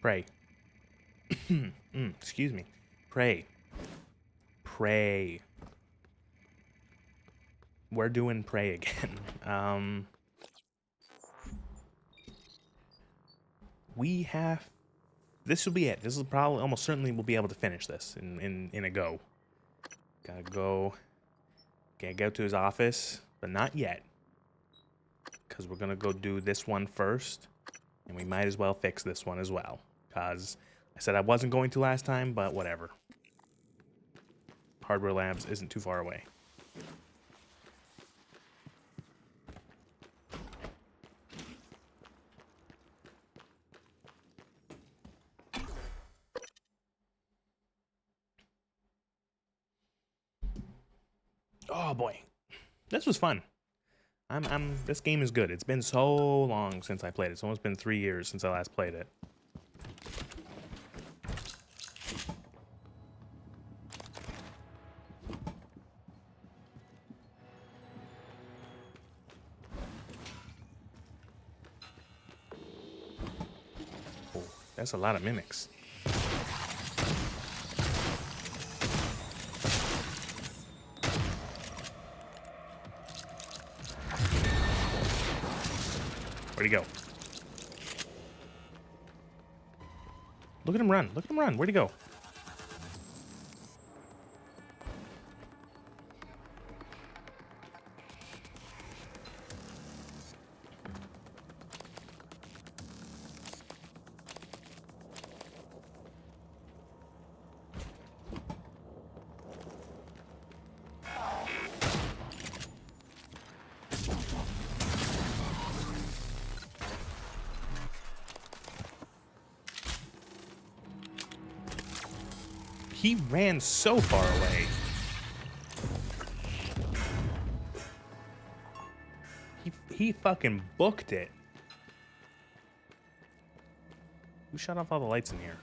Pray. Excuse me. Pray. Pray. We're doing pray again. We have... This will be it. This is probably, almost certainly, we'll be able to finish this in a go. Gotta go... Gotta go to his office, but not yet. Because we're gonna go do this one first. And we might as well fix this one as well. Because I said I wasn't going to last time, but whatever. Hardware Labs isn't too far away. Oh boy, this was fun. This game is good. It's been so long since I played it. It's almost been 3 years since I last played it. Oh, that's a lot of mimics. Where'd he go? Look at him run. Look at him run. Where'd he go? He ran so far away. He fucking booked it. Who shut off all the lights in here?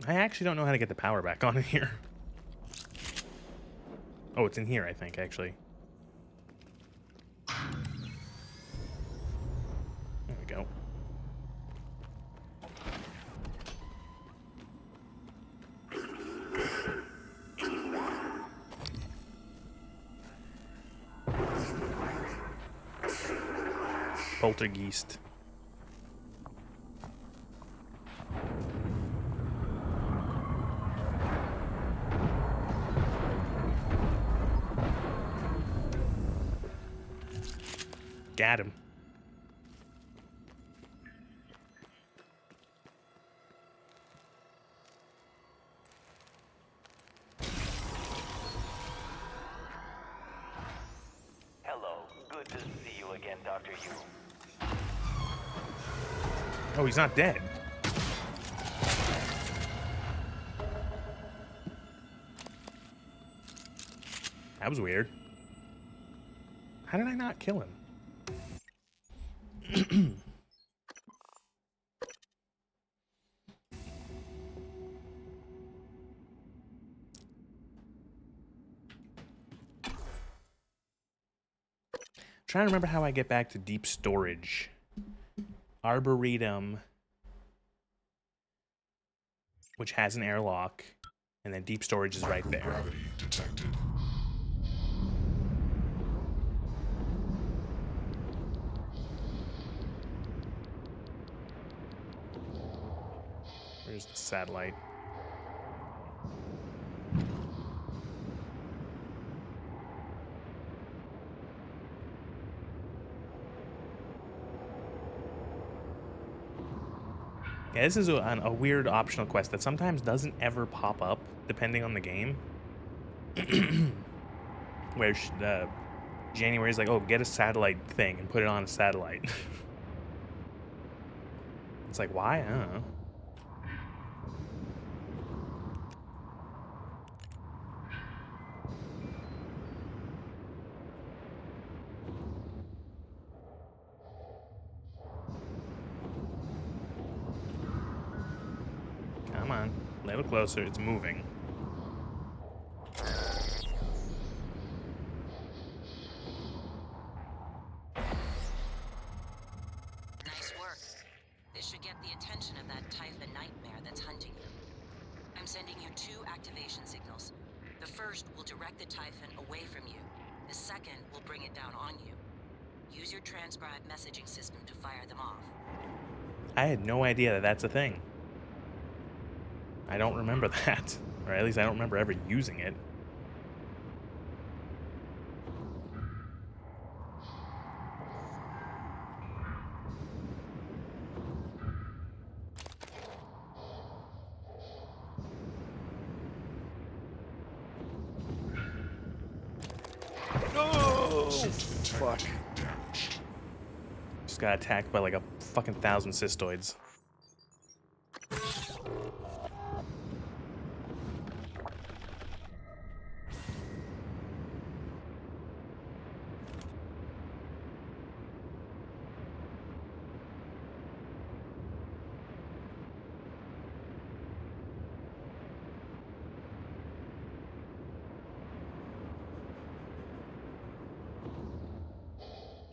I actually don't know how to get the power back on in here. Oh, it's in here, I think, actually. There we go. Poltergeist. Got him. Hello. Good to see you again, Dr. Yu. Oh, he's not dead. That was weird. How did I not kill him? Trying to remember how I get back to deep storage. Arboretum, which has an airlock, and then deep storage is right there. Gravity detected. Where's the satellite? Yeah, this is a weird optional quest that sometimes doesn't ever pop up, depending on the game. Where January's like, oh, get a satellite thing and put it on a satellite. It's like, why? I don't know. A little closer. It's moving. Nice work. This should get the attention of that Typhon nightmare that's hunting you. I'm sending you 2 activation signals. The first will direct the Typhon away from you. The second will bring it down on you. Use your transcribe messaging system to fire them off. I had no idea that that's a thing. I don't remember that. Or at least I don't remember ever using it. Oh, fuck. Just got attacked by like a fucking 1,000 cystoids.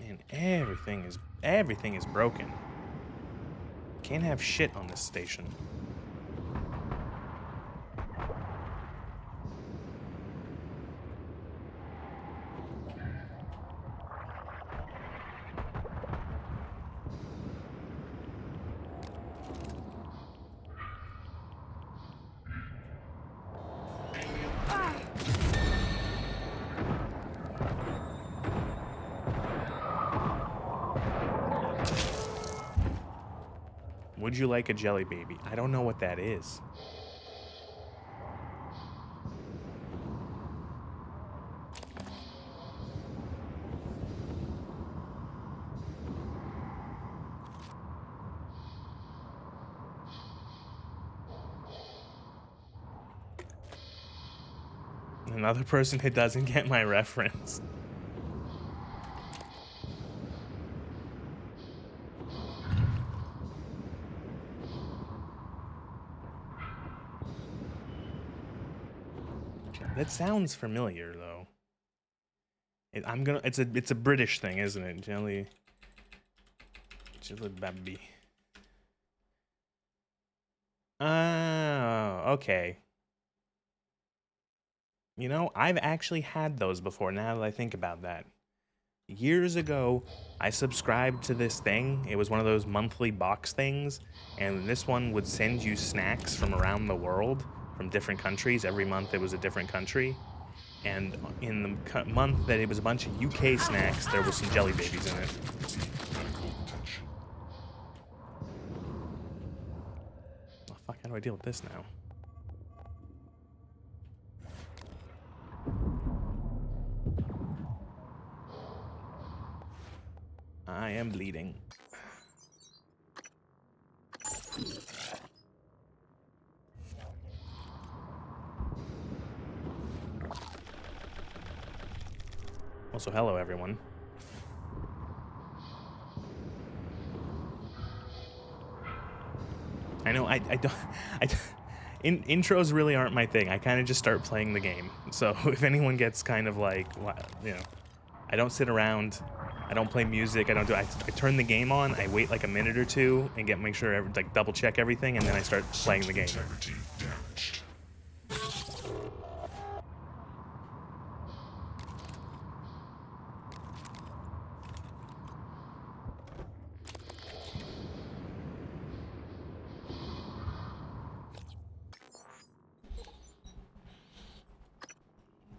Man, everything is broken. Can't have shit on this station. Would you like a jelly baby? I don't know what that is. Another person who doesn't get my reference. That sounds familiar though. It's a British thing, isn't it? Jelly baby. Oh, okay. You know, I've actually had those before now that I think about that. Years ago, I subscribed to this thing. It was one of those monthly box things, and this one would send you snacks from around the world, from different countries. Every month it was a different country. And in the month that it was a bunch of UK snacks, there was some jelly babies in it. Oh, fuck, how do I deal with this now? I am bleeding. Also, hello everyone. I know intros really aren't my thing. I kind of just start playing the game. So if anyone gets kind of like, you know, I don't sit around. I don't play music. I turn the game on. I wait like a minute or two and make sure like double check everything, and then I start playing the game.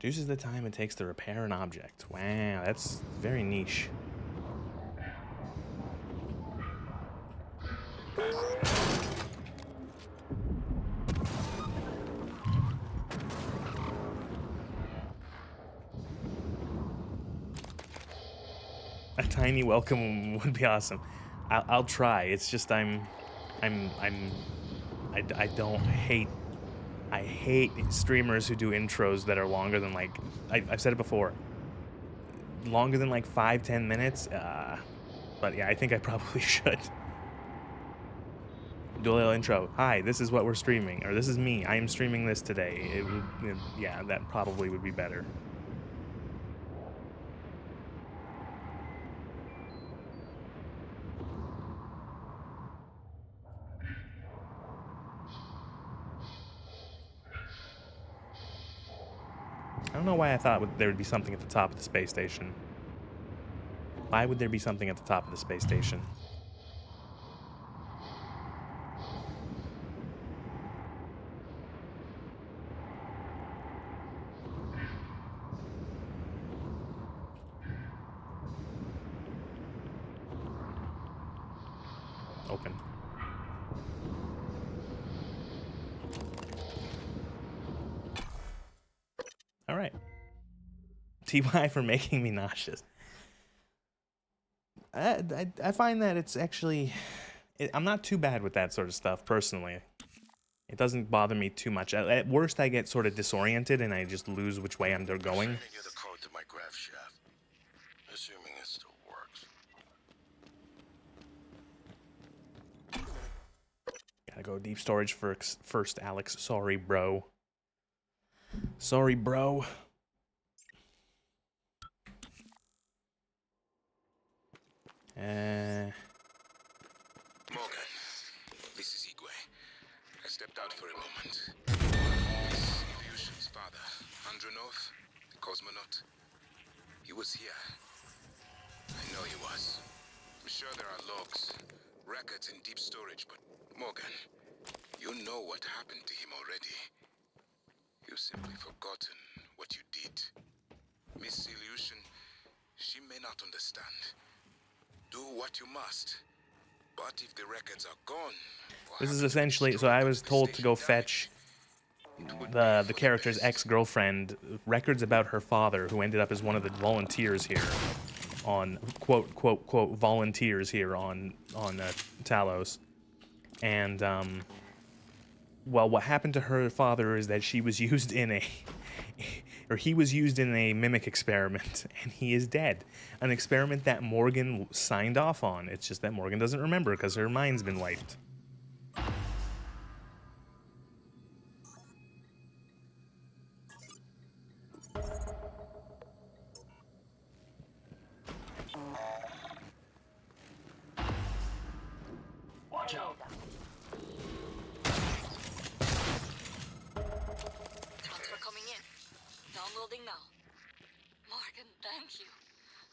Reduces the time it takes to repair an object. Wow, that's very niche. A tiny welcome would be awesome. I'll try. It's just I hate streamers who do intros that are longer than like I've said it before. Longer than like 5-10 minutes. But yeah, I think I probably should. Do a little intro. Hi, this is what we're streaming, or this is me. I am streaming this today. Yeah, that probably would be better. I don't know why I thought there would be something at the top of the space station. Why would there be something at the top of the space station? Open. All right. TY for making me nauseous. I find that it's actually... I'm not too bad with that sort of stuff, personally. It doesn't bother me too much. At worst, I get sort of disoriented and I just lose which way I'm going. Sending you the code to my graph shaft, assuming it still works. Gotta go deep storage first, Alex. Sorry, bro. Sorry, bro. Morgan, this is Igwe. I stepped out for a moment. This Illusion's father, Andronov, the cosmonaut, he was here. I know he was. I'm sure there are logs, records in deep storage, but Morgan, you know what happened to him already. You've simply forgotten what you did. Miss Illusion, she may not understand. Do what you must. But if the records are gone... This is essentially... So I was told to go fetch the character's ex-girlfriend records about her father, who ended up as one of the volunteers here on... quote, quote, quote, volunteers here on Talos. And, well, what happened to her father is that she was used in a... or he was used in a mimic experiment, and he is dead. An experiment that Morgan signed off on. It's just that Morgan doesn't remember because her mind's been wiped. Watch out. Transfer coming in. Downloading now. Morgan, thank you.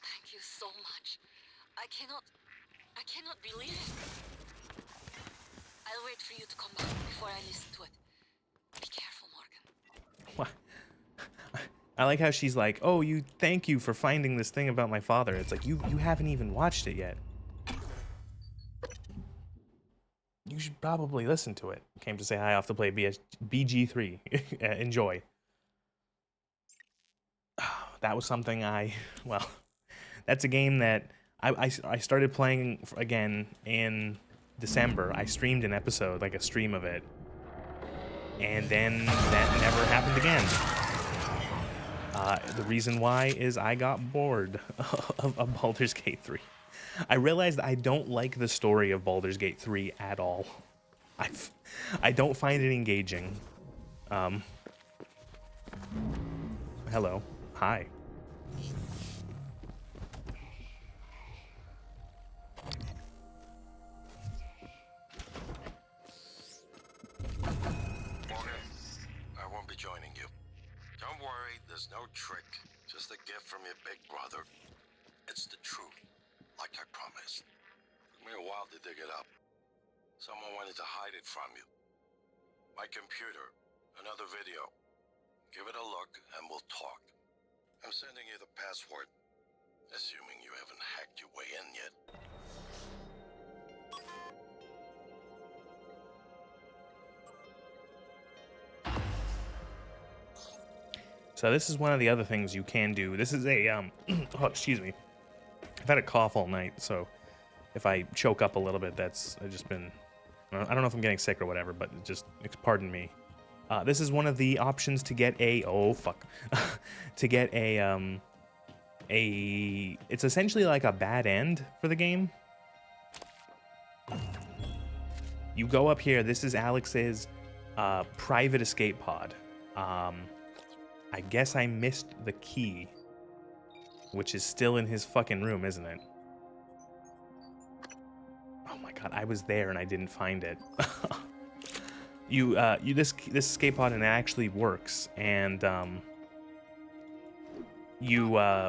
Thank you so much. I cannot believe it. I'll wait for you to come back before I listen to it. Be careful, Morgan. What? I like how she's like, oh, thank you for finding this thing about my father. It's like, you haven't even watched it yet. You should probably listen to it. Came to say hi off to play BG3. Enjoy. That was something well, that's a game that I started playing again in December. I streamed an episode, like a stream of it. And then that never happened again. The reason why is I got bored of Baldur's Gate 3. I realized I don't like the story of Baldur's Gate 3 at all. I don't find it engaging. Hello. Hi. Morgan, I won't be joining you. Don't worry, there's no trick. Just a gift from your big brother. It's the truth, like I promised. Took me a while to dig it up. Someone wanted to hide it from you. My computer, another video. Give it a look and we'll talk. I'm sending you the password, assuming you haven't hacked your way in yet. So this is one of the other things you can do. This is a, oh, excuse me. I've had a cough all night, so if I choke up a little bit, I've just been, I don't know if I'm getting sick or whatever, but just, pardon me. This is one of the options to get to get it's essentially like a bad end for the game. You go up here. This is Alex's private escape pod. I guess I missed the key, which is still in his fucking room, isn't it? Oh my god, I was there and I didn't find it. This escape pod, and it actually works, and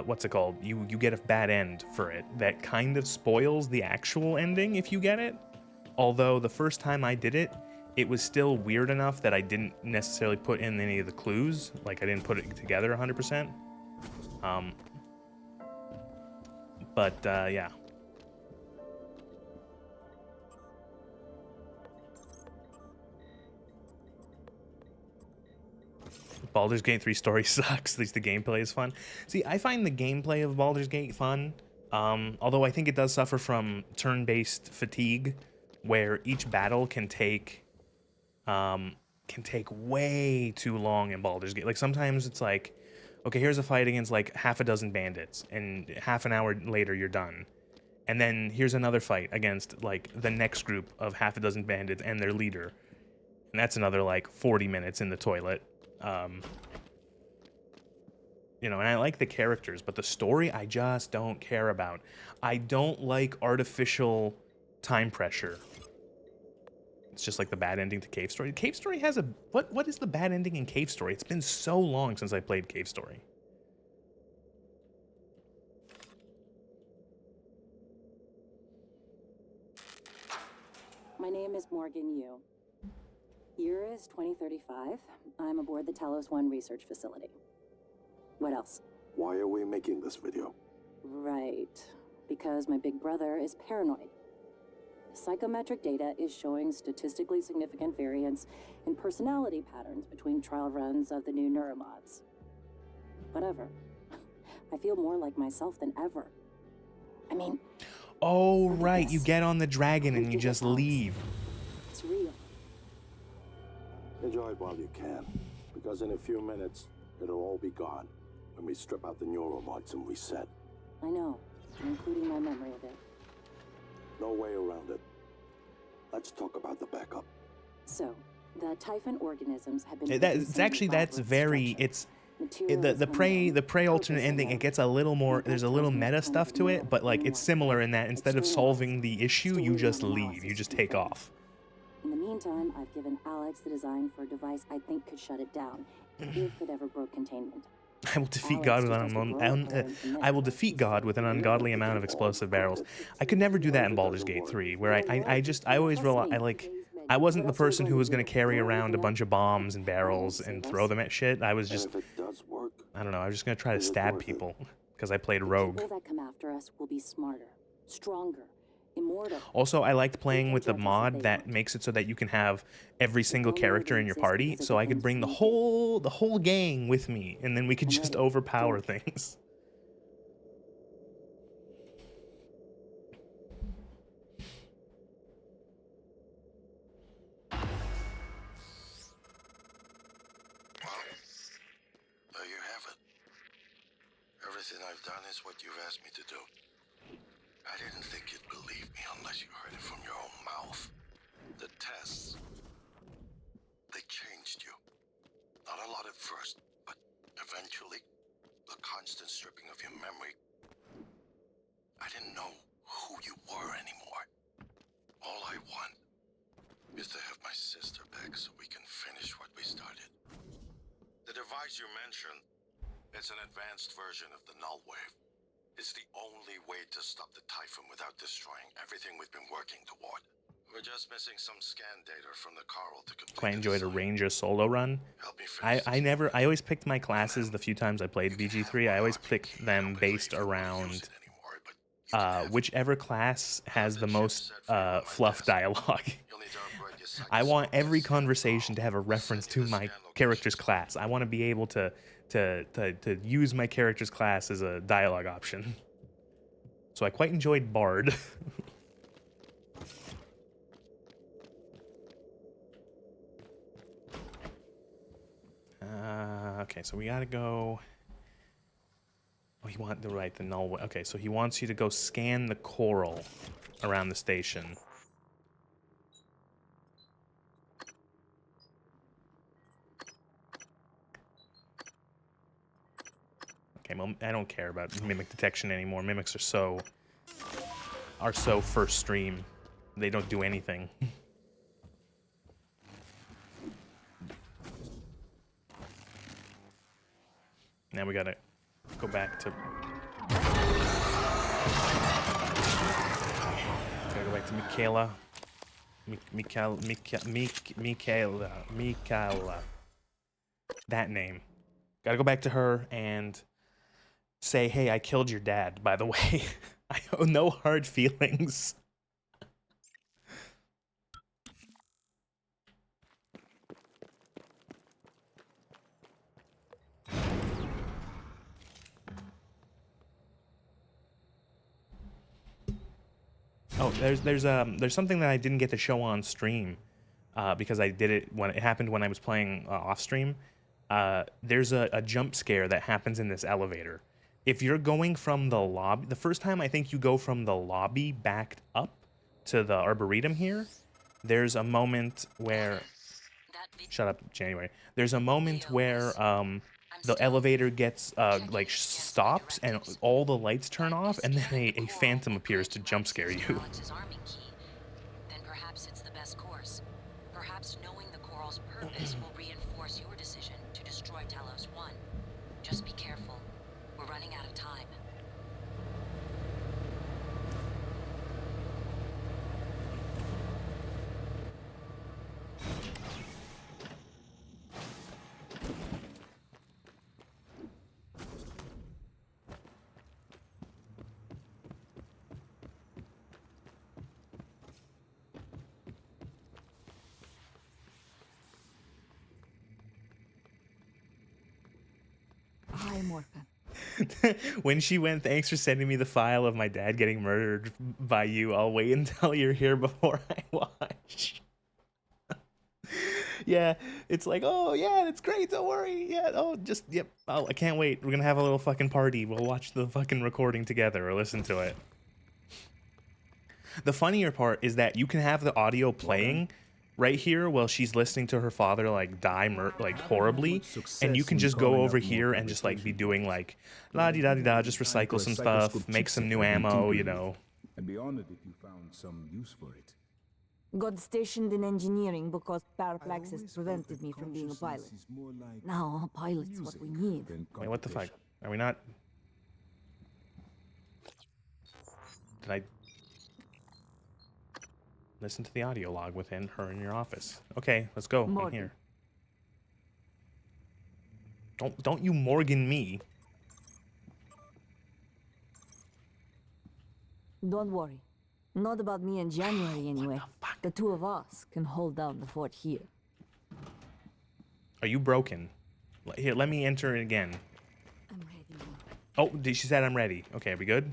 what's it called? You get a bad end for it that kind of spoils the actual ending if you get it. Although the first time I did it, it was still weird enough that I didn't necessarily put in any of the clues. Like, I didn't put it together 100%. Yeah. Baldur's Gate 3 story sucks. At least the gameplay is fun. See, I find the gameplay of Baldur's Gate fun, although I think it does suffer from turn-based fatigue, where each battle can take way too long in Baldur's Gate. Like, sometimes it's like, okay, here's a fight against like half a dozen bandits, and half an hour later you're done. And then here's another fight against like the next group of half a dozen bandits and their leader, and that's another like 40 minutes in the toilet. You know, and I like the characters, but the story I just don't care about. I don't like artificial time pressure. It's just like the bad ending to Cave Story. Cave Story has a... What is the bad ending in Cave Story? It's been so long since I played Cave Story. My name is Morgan Yu. Year is 2035. I'm aboard the Talos 1 research facility. What else? Why are we making this video? Right. Because my big brother is paranoid. Psychometric data is showing statistically significant variance in personality patterns between trial runs of the new neuromods. Whatever. I feel more like myself than ever. I mean... Oh, right. You get on the dragon and you just leave. It's real. Enjoy it while you can, because in a few minutes, it'll all be gone when we strip out the neuromods and reset. I know, including my memory of it. No way around it. Let's talk about the backup. So, the Typhon organisms have been... That's very... It's... The prey alternate ending, it gets a little more, there's a little meta stuff to it, but like it's similar in that instead of solving the issue, you just leave, you just take off. In the meantime, I've given Alex the design for a device I think could shut it down, if it ever broke containment. I will defeat God with an ungodly amount of explosive barrels. I could never do that in Baldur's Gate 3, where I always rely, I wasn't the person who was going to carry around a bunch of bombs and barrels and throw them at shit. I was just, I don't know, I was just going to try to stab people because I played rogue. The people that come after us will be smarter, stronger, immortal. Also, I liked playing with the mod that makes it so that you can have every single character in your party, so I could bring the whole gang with me, and then we could just overpower things. Everything I've done is what you've asked me to do. I didn't think you'd believe me unless you heard it from your own mouth. The tests, they changed you. Not a lot at first, but eventually, the constant stripping of your memory. I didn't know who you were anymore. All I want is to have my sister back so we can finish what we started. The device you mentioned, it's an advanced version of the null wave. It's the only way to stop the Typhon without destroying everything we've been working toward. We're just missing some scan data from the Coral to complete. Quite enjoyed a Ranger solo run. I always picked my classes the few times I played BG3. I always picked them based around whichever class has the most fluff dialogue. I want every conversation to have a reference to my character's class. I want to be able to use my character's class as a dialogue option. So I quite enjoyed Bard. Okay, so we gotta go... Oh, he want the right, the null... Okay, so he wants you to go scan the coral around the station. Okay, well, I don't care about mimic detection anymore. Mimics are so first stream. They don't do anything. Now we gotta go back to... Gotta go back to Michaela. Michaela. That name. Gotta go back to her and say, hey, I killed your dad, by the way. I owe no hard feelings. Oh, there's something that I didn't get to show on stream because I did it when it happened when I was playing off stream. There's a jump scare that happens in this elevator. If you're going from the lobby, the first time I think you go from the lobby backed up to the Arboretum here, there's a moment where... Shut up, January. There's a moment where the elevator gets, like, stops and all the lights turn off and then a phantom appears to jump scare you. Then perhaps it's the best course. Perhaps knowing the coral's purpose will reinforce your decision to destroy Talos 1. Just be careful. We're running out of time. Hi, Morgan. When she went, thanks for sending me the file of my dad getting murdered by you. I'll wait until you're here before I watch. Yeah, it's like, oh yeah, that's great, don't worry. Yeah, oh, just, yep. Oh, I can't wait. We're gonna have a little fucking party. We'll watch the fucking recording together or listen to it. The funnier part is that you can have the audio playing right here while she's listening to her father like die like horribly, and you can just go over here and just like be doing like la di da di da, just recycle some stuff, make some new ammo, you know. I'd be honored if you found some use for it. Got stationed in engineering because parallaxis prevented me from being a pilot. Now a pilot's what we need. Wait, what the fuck? Are we not? Did I listen to the audio log within her in your office? Okay, let's go. I'm here. Don't you Morgan me. Don't worry. Not about me in January anyway. The two of us can hold down the fort here. Are you broken? Here, let me enter it again. I'm ready. Oh, she said I'm ready. Okay, are we good?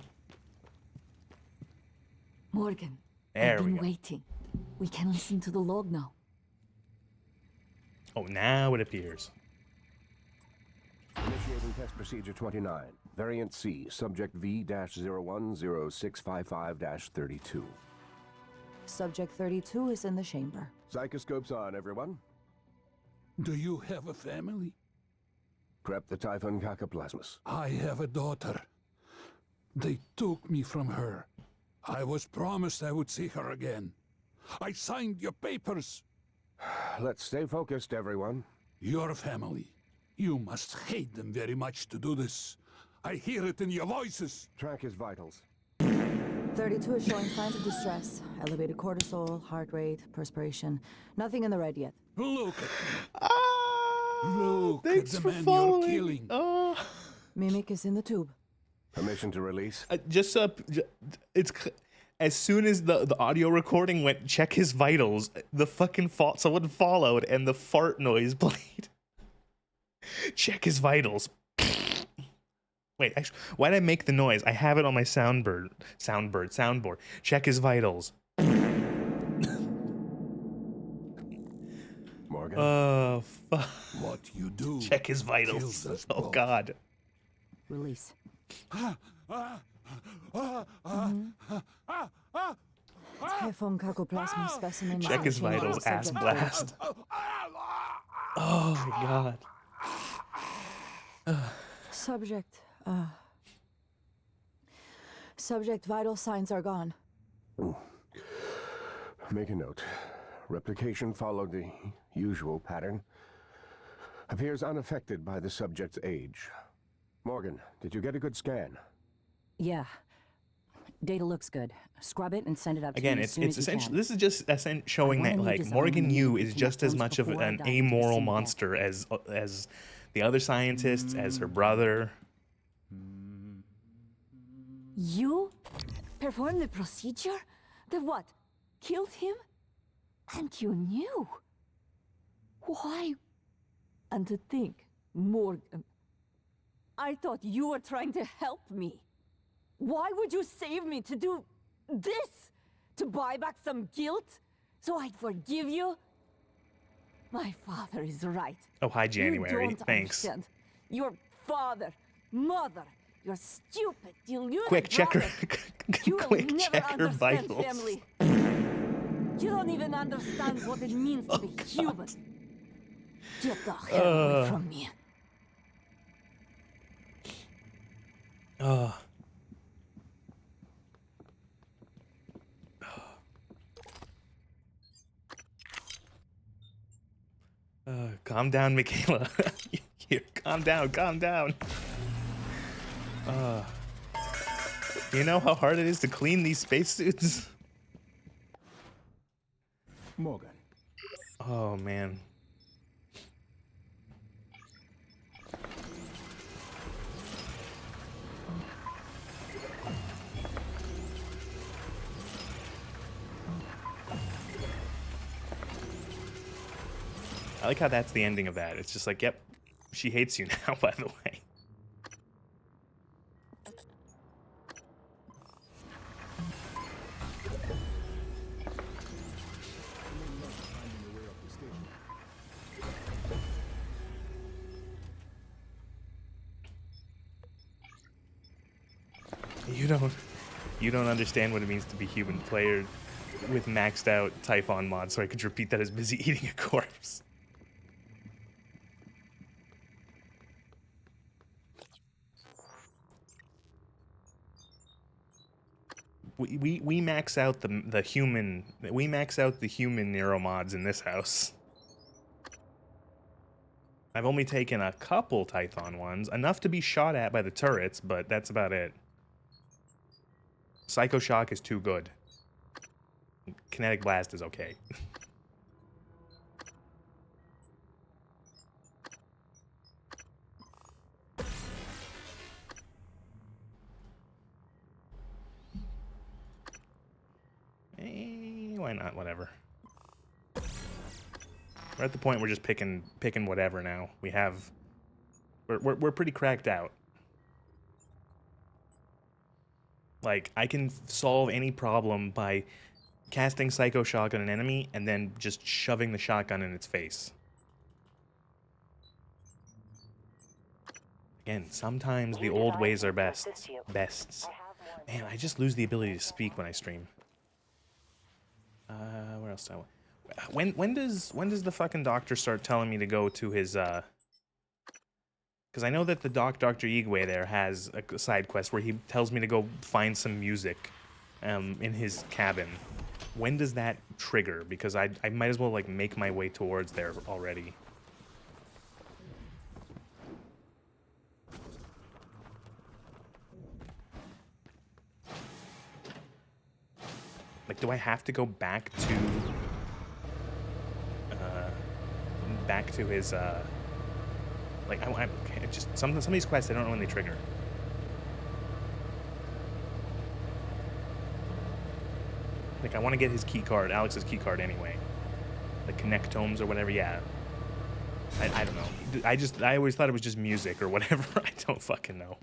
Morgan, There I've we been go. waiting. We can listen to the log now. Oh, now it appears. Initiating test procedure 29. Variant C, subject V-010655-32. Subject 32 is in the chamber. Psychoscopes on, everyone. Do you have a family? Prep the Typhon Cacoplasmus. I have a daughter. They took me from her. I was promised I would see her again. I signed your papers. Let's stay focused, everyone. Your family. You must hate them very much to do this. I hear it in your voices. Track his vitals. 32 is showing signs of distress. Elevated cortisol, heart rate, perspiration. Nothing in the red yet. Look at me. Ah, Look at thanks the for man following. you're killing. Oh. Mimic is in the tube. Permission to release? It's as soon as the audio recording went, check his vitals, the fucking someone followed and the fart noise played. Check his vitals. Wait, actually, why did I make the noise? I have it on my soundboard. Check his vitals. Morgan? Oh, fuck. What you do. Check his vitals. kills us Oh, both. God. Release. Typhon Cacoplasma specimen. is Check in his chamber. vitals, ass Subject blast. Oh, my God. Subject Subject vital signs are gone. Make a note. Replication followed the usual pattern. Appears unaffected by the subject's age. Morgan, did you get a good scan? Yeah. Data looks good. Scrub it and send it up to Again, me as soon as you essentially can. this is just showing wanna that need like design Morgan and Yu maybe is connect just as those much of before I an dive into the amoral scene deck. monster as the other scientists, as her brother. You performed the procedure? The what? Killed him? And you knew? Why? And to think, Morgan, I thought you were trying to help me. Why would you save me to do this? To buy back some guilt? So I'd forgive you? My father is right. Oh, hi, January. You don't Thanks. understand. Your father, mother, your stupid, deluded Quick, check her. brother. You will Quick, never check her understand vitals. family. You don't even understand what it means to be human. Get the hell away from me. Calm down, Michaela. Here, calm down, calm down. Do you know how hard it is to clean these spacesuits? Morgan. Oh, man. I like how that's the ending of that. It's just like, yep, she hates you now, by the way. You don't understand what it means to be human. Player with maxed out Typhon mod, so I could repeat that as busy eating a corpse. We max out the human Nero mods in this house. I've only taken a couple Typhon ones, enough to be shot at by the turrets, but that's about it. Psycho Shock is too good. Kinetic Blast is okay. Why not? Whatever. We're at the point we're just picking whatever now. We're pretty cracked out. Like, I can solve any problem by casting Psycho Shock on an enemy and then just shoving the shotgun in its face. Again, sometimes the old ways are best. Bests. Man, I just lose the ability to speak when I stream. Where else do I want? When does the fucking doctor start telling me to go to his because I know that the Dr. Igwe there has a side quest where he tells me to go find some music in his cabin. When does that trigger? Because I might as well like make my way towards there already. Like, do I have to go back to his like I just some of these quests I don't know when they trigger. Like, I want to get his key card, Alex's key card anyway. The connectomes or whatever, yeah. I don't know. I always thought it was just music or whatever. I don't fucking know.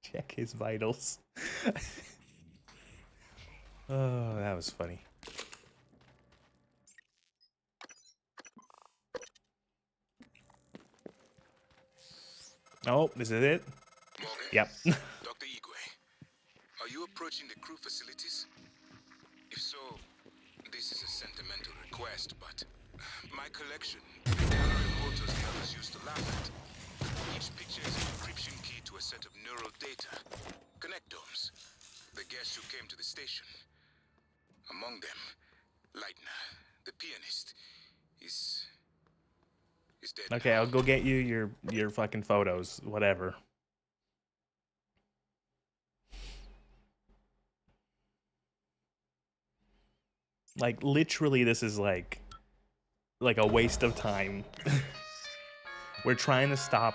Check his vitals. Oh, that was funny. Oh, is it? Morgan? Yep. Dr. approaching the crew facilities? If so, this is a sentimental request, but my collection, the camera photos the others used to laugh at. Each picture is an encryption key to a set of neural data. Connectomes. The guests who came to the station. Among them, Leitner, the pianist, is dead. Okay, I'll go get you your fucking photos, whatever. Like literally this is like a waste of time. We're trying to stop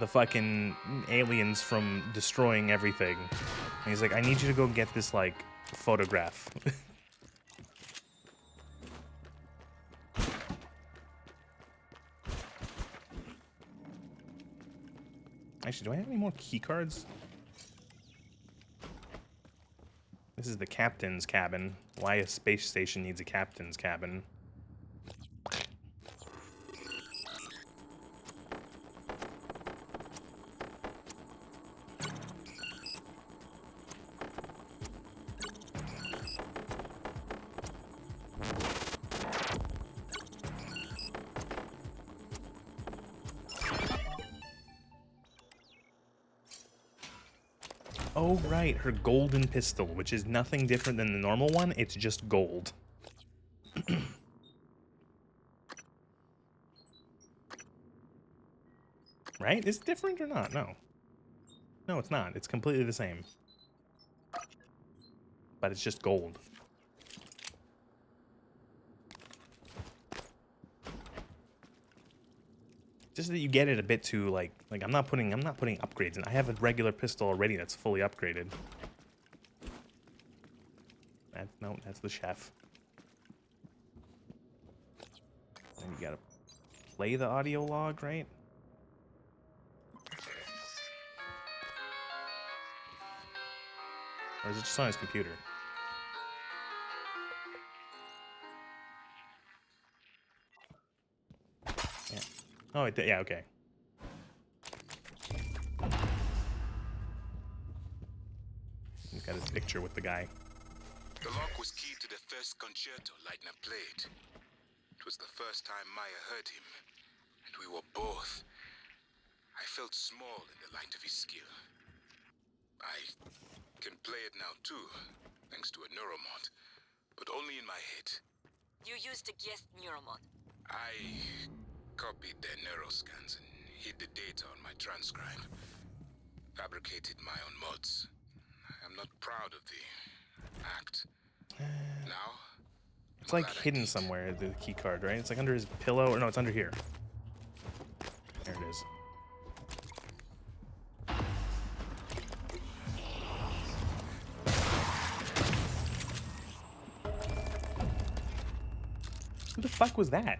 the fucking aliens from destroying everything. And he's like, I need you to go get this like photograph. Actually, do I have any more key cards? This is the captain's cabin. Why a space station needs a captain's cabin. Oh, right, her golden pistol, which is nothing different than the normal one, it's just gold. Right? Is it different or not? No. No, it's not. It's completely the same. But it's just gold. Just that you get it a bit too like I'm not putting upgrades in. I have a regular pistol already that's fully upgraded. No, that's the chef. And you gotta play the audio log, right? Or is it just on his computer? Yeah. Oh, yeah, okay. He's got his picture with the guy. The lock was key to the first concerto Leitner played. It was the first time Maya heard him, and we were both. I felt small in the light of his skill. I can play it now too, thanks to a neuromod, but only in my head. You used a guest neuromod. I copied their neuroscans and hid the data on my transcribe. Fabricated my own mods. I'm not proud of the act. Now, It's like hidden somewhere, the key card, right? It's like under his pillow, or no, it's under here. There it is. Who the fuck was that?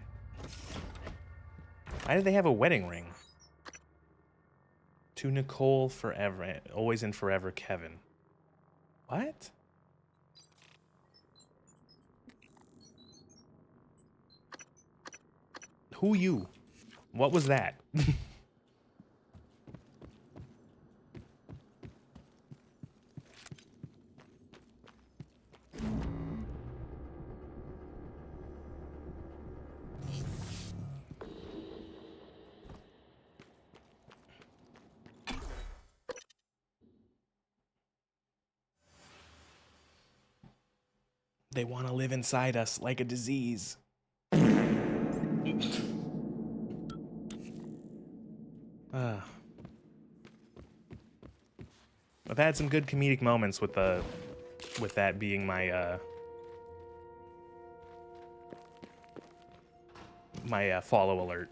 Why did they have a wedding ring? To Nicole forever, always and forever, Kevin. What? Who you? What was that? They want to live inside us like a disease. I've had some good comedic moments with that being my my follow alert.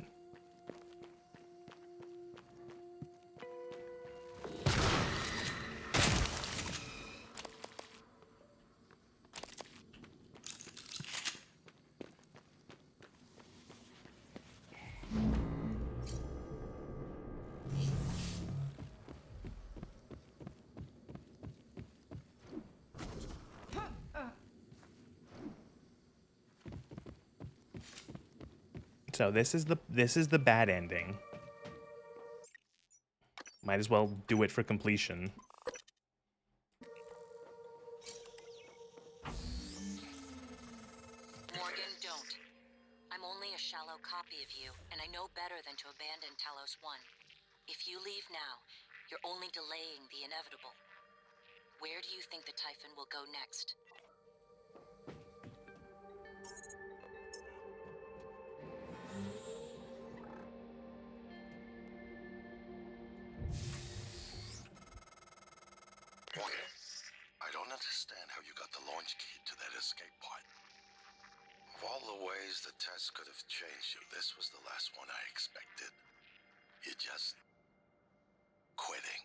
So this is the bad ending. Might as well do it for completion. Morgan, don't. I'm only a shallow copy of you, and I know better than to abandon Talos 1. If you leave now, you're only delaying the inevitable. Where do you think the Typhon will go next? Morgan, I don't understand how you got the launch key to that escape pod. Of all the ways the test could have changed you, this was the last one I expected. You're just quitting.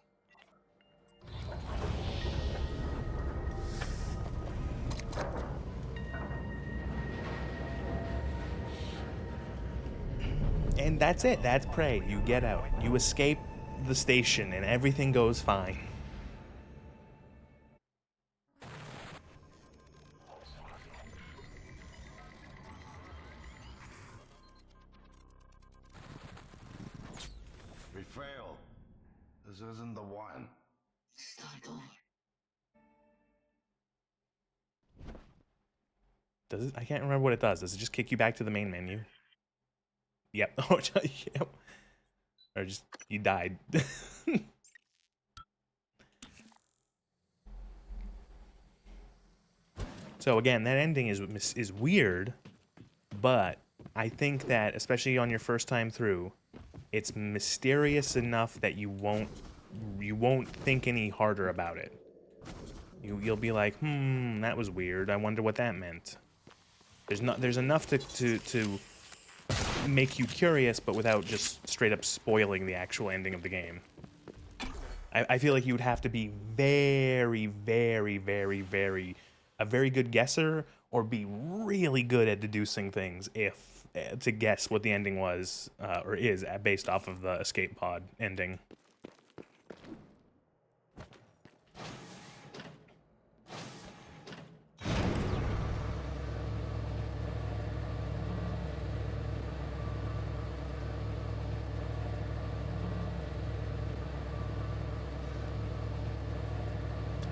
And that's it. That's Prey. You get out. You escape the station, and everything goes fine. We failed. This isn't the one. Does it? I can't remember what it does. Does it just kick you back to the main menu? Yep. Oh, yep. Or just you died. So again, that ending is weird, but I think that especially on your first time through, it's mysterious enough that you won't think any harder about it. You'll be like, that was weird. I wonder what that meant. There's enough to make you curious, but without just straight up spoiling the actual ending of the game. I feel like you would have to be very, very, very, very a very good guesser, or be really good at deducing things if to guess what the ending was or is based off of the escape pod ending.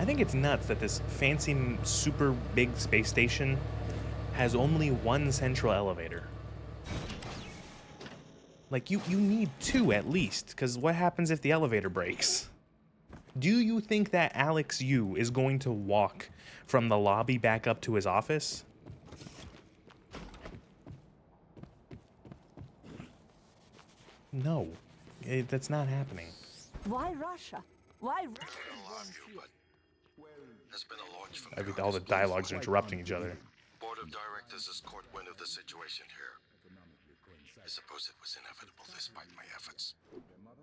I think it's nuts that this fancy, super big space station has only one central elevator. Like, you need two at least, because what happens if the elevator breaks? Do you think that Alex Yu is going to walk from the lobby back up to his office? No, that's not happening. Why Russia? Why Russia? I'll argue, but there's been a launch from All the dialogues are interrupting each other. Board of Directors has caught wind of the situation here. I suppose it was inevitable despite my efforts.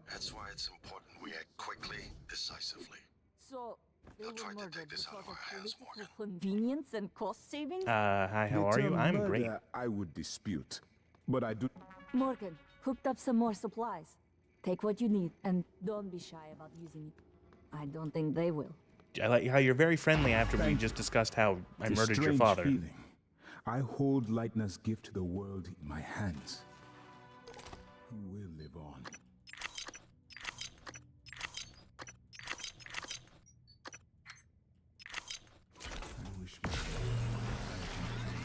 That's why it's important we act quickly, decisively. So they They'll were try to murdered take this out because of of our hands, political Morgan. convenience and cost savings? Hi, how are you? I'm great. I would dispute, but I do. Morgan, hooked up some more supplies. Take what you need, and don't be shy about using it. I don't think they will. I like how you're very friendly after we Thank just discussed how I It's a murdered your strange father. feeling. I hold Lightner's gift to the world in my hands. He will live on. I wish my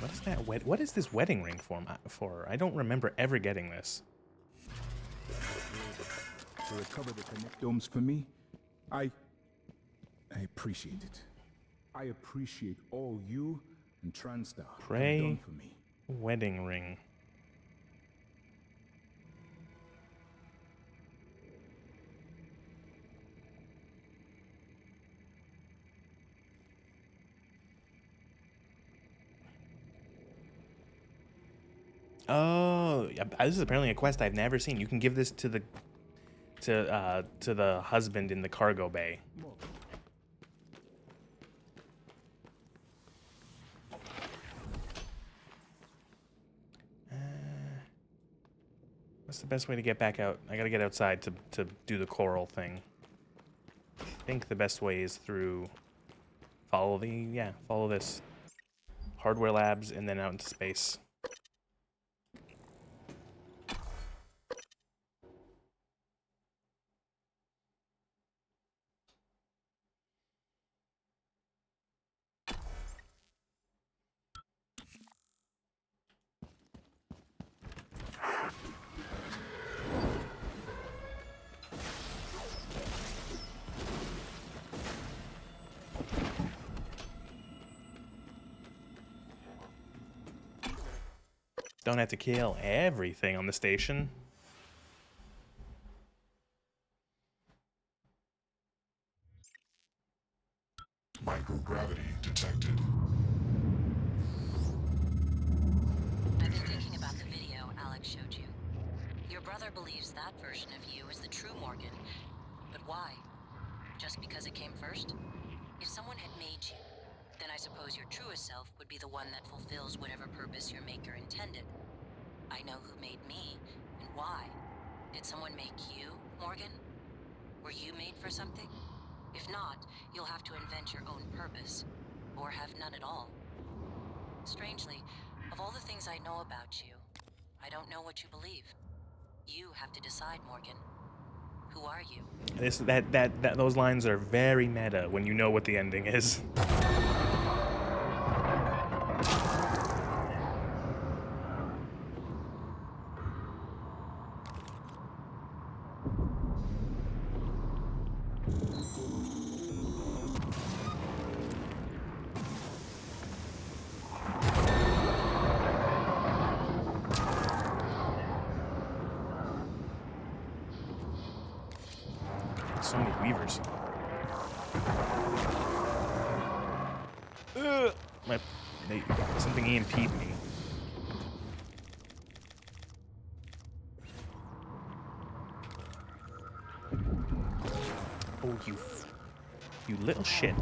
What's that? What is this wedding ring for? I don't remember ever getting this. to recover the connectomes for me. I appreciate it. I appreciate all you and TranStar have Pray. done for me. Wedding ring. Oh, yeah, this is apparently a quest I've never seen. You can give this to the husband in the cargo bay. What's the best way to get back out? I gotta get outside to do the coral thing. I think the best way is through follow this. Hardware labs and then out into space. Don't have to kill everything on the station. Microgravity detected. I've been thinking about the video Alex showed you. Your brother believes that version of you is the true Morgan. But why? Just because it came first? If someone had made you, then I suppose your truest self would be the one that fulfills whatever purpose your maker intended. I know who made me, and why. Did someone make you, Morgan? Were you made for something? If not, you'll have to invent your own purpose, or have none at all. Strangely, of all the things I know about you, I don't know what you believe. You have to decide, Morgan. Who are you? Those lines are very meta when you know what the ending is. So many weavers. Something EMP'd me. Oh, you little shit.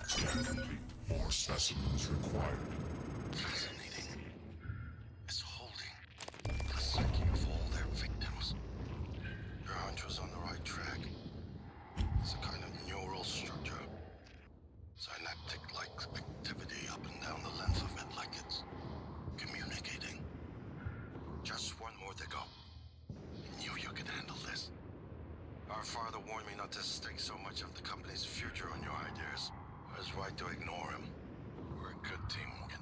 Scan complete. More specimens required. Fascinating. It's holding the psyche of all their victims. Your hunch was on the right track. It's a kind of neural structure. Synaptic-like activity up and down the length of it, like it's communicating. Just one more to go. I knew you could handle this. Our father warned me not to stake so much of the company's future on your ideas. I was right to ignore him. We're a good team, Morgan.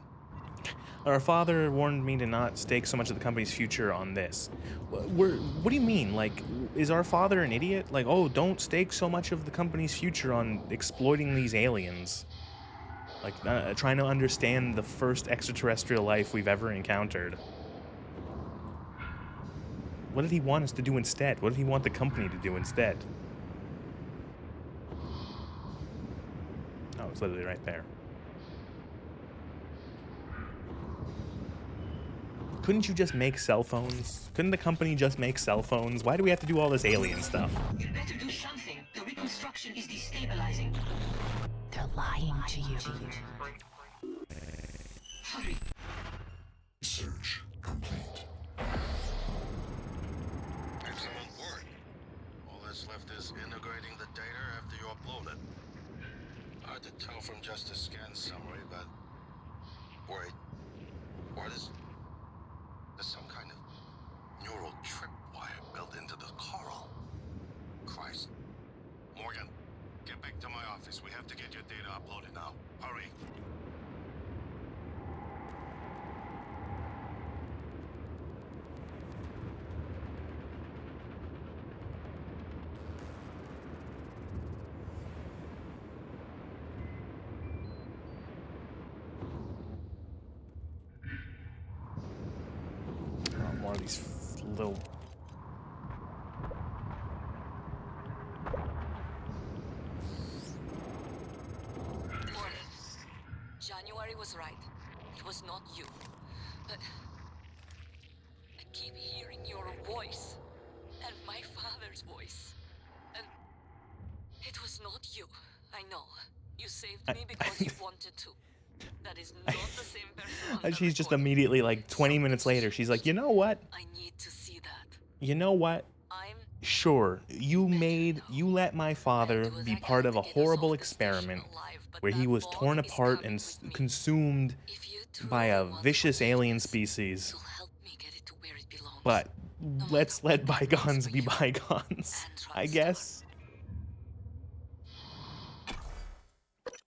Our father warned me to not stake so much of the company's future on this. What do you mean? Like, is our father an idiot? Like, oh, don't stake so much of the company's future on exploiting these aliens. Like, trying to understand the first extraterrestrial life we've ever encountered. What did he want us to do instead? What did he want the company to do instead? Oh, it's literally right there. Couldn't you just make cell phones? Couldn't the company just make cell phones? Why do we have to do all this alien stuff? You better do something. The reconstruction is destabilizing. They're lying to you. Hurry. Search complete. Excellent work. All that's left is integrating the data after you upload it. Hard to tell from just a scan summary, but... Wait. What is... There's some kind of neural tripwire built into the coral. Christ. Morgan, get back to my office. We have to get your data uploaded now. Hurry. More of these little... Morgan, January was right. It was not you. But I keep hearing your voice and my father's voice. And it was not you. I know. You saved me because you wanted to. That is not the same person. And she's just immediately, like, 20 minutes later, she's like, you know what? I need to see that. You know what? I'm Sure, you let my father be part of a horrible experiment where he was torn apart and consumed by a vicious alien species. But let's let bygones be bygones, I guess.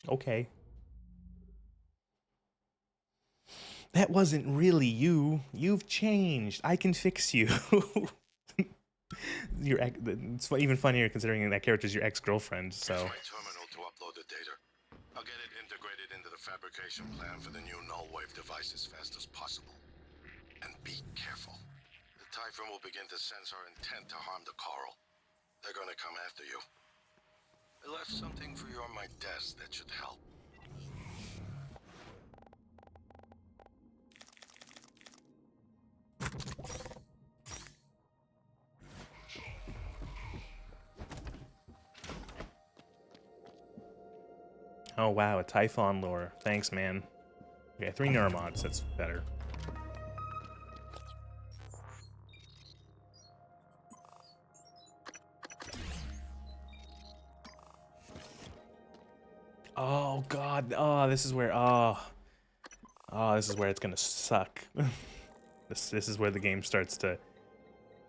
Okay. That wasn't really you. You've changed. I can fix you. It's even funnier considering that character's your ex-girlfriend, so... My terminal to upload the data. I'll get it integrated into the fabrication plan for the new null wave device as fast as possible. And be careful. The Typhon will begin to sense our intent to harm the coral. They're gonna come after you. I left something for you on my desk that should help. Oh wow, a Typhon lore. Thanks, man. Okay, 3 neuromods, that's better. Oh god, oh, this is where, this is where it's gonna suck. This is where the game starts to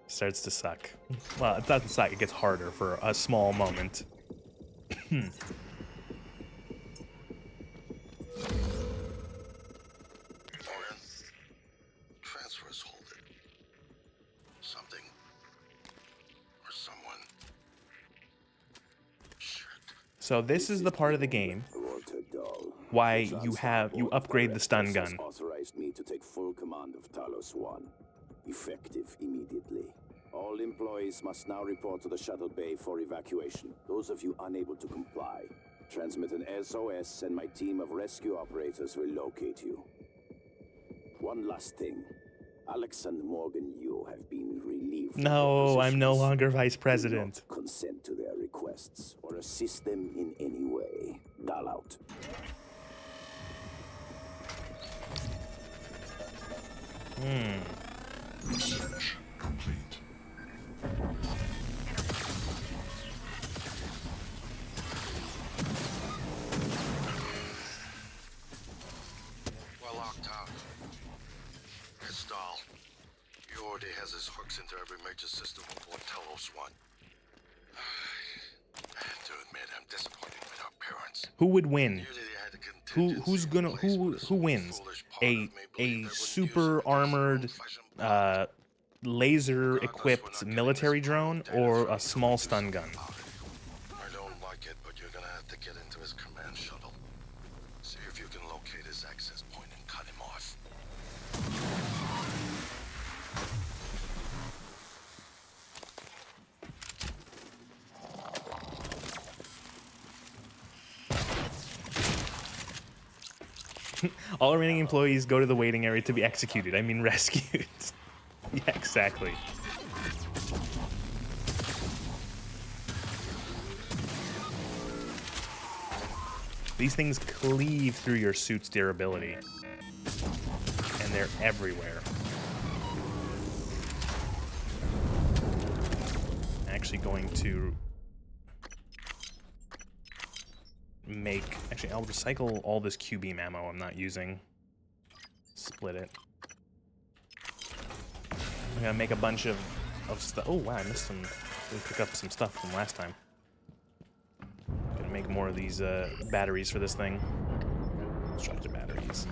suck. Well, it doesn't suck, it gets harder for a small moment. Morgan, transfers hold it. Something or someone. Shit. So this is the part of the game why you upgrade the stun gun. Authorized me to take full command of Talos 1. Effective immediately. All employees must now report to the shuttle bay for evacuation. Those of you unable to comply, transmit an SOS and my team of rescue operators will locate you. One last thing. Alex and Morgan, you have been relieved. No, I'm no longer vice Do president. not consent to their requests or assist them in any way. Dial out. Research complete. Well locked out. Estelle, he already has his hooks into every major system aboard Talos 1. I have to admit, I'm disappointed with our parents. Who would win? Usually they had a contingency Who's gonna in place, but this who wins? foolish part of me believed they wouldn't use super it against armored their own-fashioned laser equipped Regardless, we're not getting military this drone data or from a you. small Do stun gun? something about it. I don't like it, but you're gonna have to get into his command shuttle. See if you can locate his access point and cut him off. All remaining employees go to the waiting area to be executed. I mean rescued. Yeah, exactly. These things cleave through your suit's durability. And they're everywhere. I'm actually going to make... Actually, I'll recycle all this Q-beam ammo I'm not using. Split it. I'm gonna make a bunch of stuff. Oh, wow, I missed some... Didn't pick up some stuff from last time. Gonna make more of these batteries for this thing. Constructor batteries.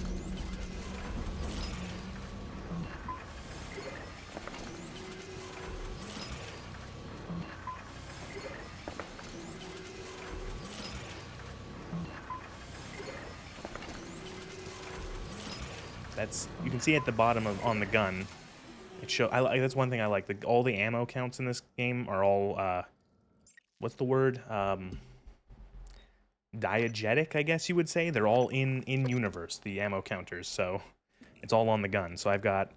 That's, you can see at the bottom of on the gun. It show. That's one thing I like. All the ammo counts in this game are all what's the word? Diegetic, I guess you would say. They're all in universe, the ammo counters. So it's all on the gun. So I've got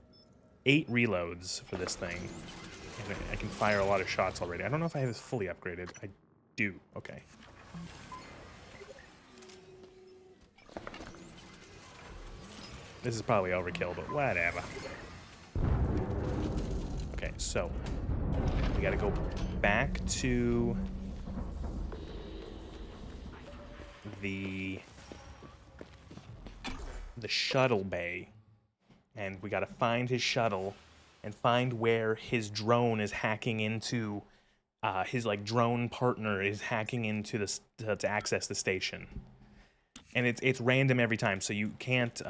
8 reloads for this thing. And I can fire a lot of shots already. I don't know if I have this fully upgraded. I do. Okay. This is probably overkill, but whatever. Okay, so we gotta go back to the shuttle bay, and we gotta find his shuttle and find where his drone is hacking into his like drone partner is hacking into this to access the station. and it's random every time, so you can't.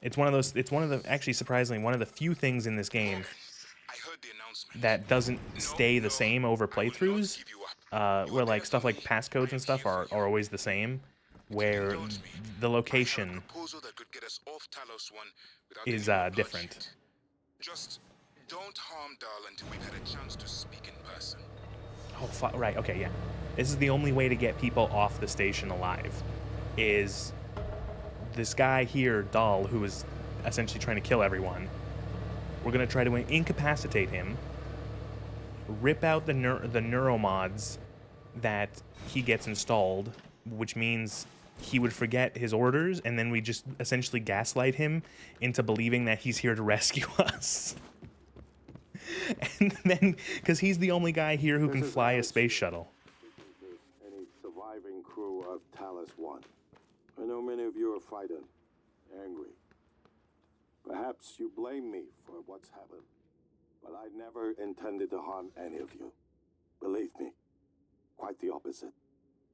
It's one of those. It's one of the actually surprisingly one of the few things in this game that doesn't stay the same over playthroughs. Where like stuff like passcodes and stuff are always the same, where the location is different. Just don't harm Dahl until we've had a chance to speak in person. Oh, right. Okay, yeah. This is the only way to get people off the station alive. Is this guy here, Dahl, who is essentially trying to kill everyone. We're gonna try to incapacitate him, rip out the neuromods that he gets installed, which means he would forget his orders, and then we just essentially gaslight him into believing that he's here to rescue us. And then, because he's the only guy here who can fly a space shuttle. Any surviving crew of Talos 1. I know many of you are frightened, angry. Perhaps you blame me for what's happened, but I never intended to harm any of you. Believe me, quite the opposite.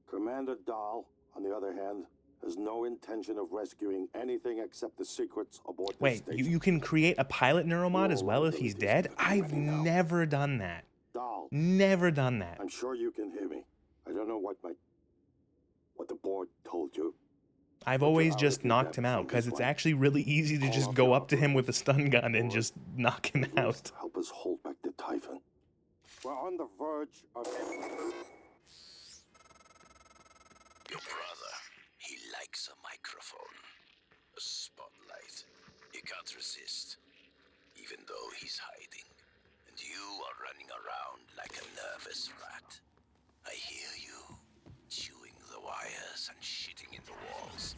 Commander Dahl, on the other hand, has no intention of rescuing anything except the secrets aboard the Wait, station. you can create a pilot neuromod as well if he's dead? I've never done that. Dahl, never done that. I'm sure you can hear me. I don't know what the board told you. I've always just knocked him out, because it's actually really easy to just go up to him with a stun gun and just knock him out. Help us hold back the Typhon. We're on the verge of... Your brother, he likes a microphone, a spotlight. He can't resist, even though he's hiding. And you are running around like a nervous rat. I hear you, chewing the wires and shitting in the walls.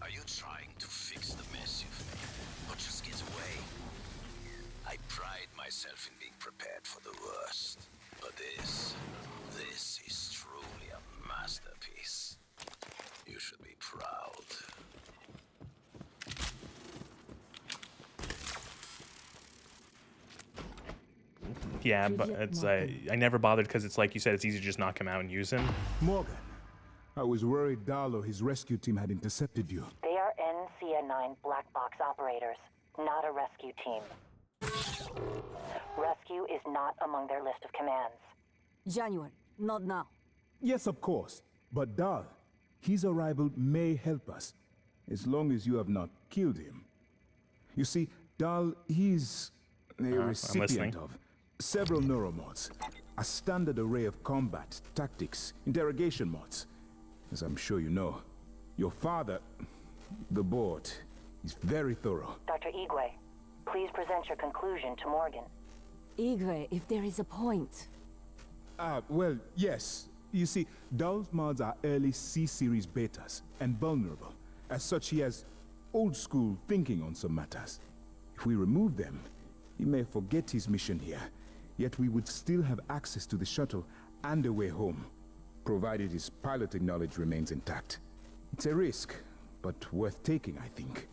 Are you trying to fix the mess you've made, or just get away? I pride myself in being prepared for the worst, but this is truly a masterpiece. You should be proud. Yeah, but it's I never bothered because it's like you said, it's easy to just knock him out and use him. Morgan, I was worried Dahl or his rescue team had intercepted you. They are NCN9 black box operators, not a rescue team. Rescue is not among their list of commands. January, not now. Yes, of course. But Dahl, his arrival may help us, as long as you have not killed him. You see, Dahl, he's a recipient of several neuromods, a standard array of combat, tactics, interrogation mods. As I'm sure you know, your father, the board, is very thorough. Dr. Igwe, please present your conclusion to Morgan. Igwe, if there is a point. Well, yes. You see, Dahl's mods are early C-series betas and vulnerable. As such, he has old-school thinking on some matters. If we remove them, he may forget his mission here, yet we would still have access to the shuttle and a way home, provided his piloting knowledge remains intact. It's a risk, but worth taking, I think.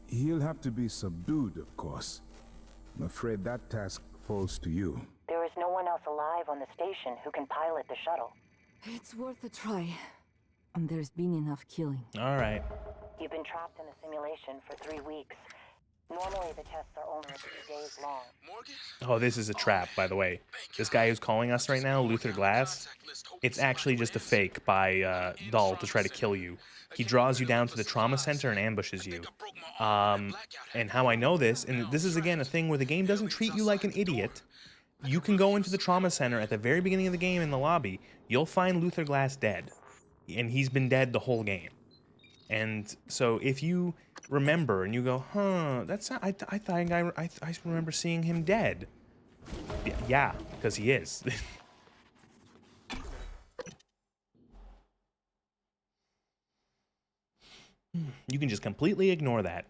He'll have to be subdued, of course. I'm afraid that task falls to you. There is no one else alive on the station who can pilot the shuttle. It's worth a try. And there's been enough killing. All right. You've been trapped in the simulation for 3 weeks. Normally, the tests are only a few days long. Oh, this is a trap, by the way. This guy who's calling us right now, Luther Glass, it's actually just a fake by Dahl to try to kill you. He draws you down to the trauma center and ambushes you. And how I know this, and this is again a thing where the game doesn't treat you like an idiot. You can go into the trauma center at the very beginning of the game in the lobby. You'll find Luther Glass dead. And he's been dead the whole game. And so if you remember and you go, huh, that's not, I remember seeing him dead. Yeah, because he is. You can just completely ignore that.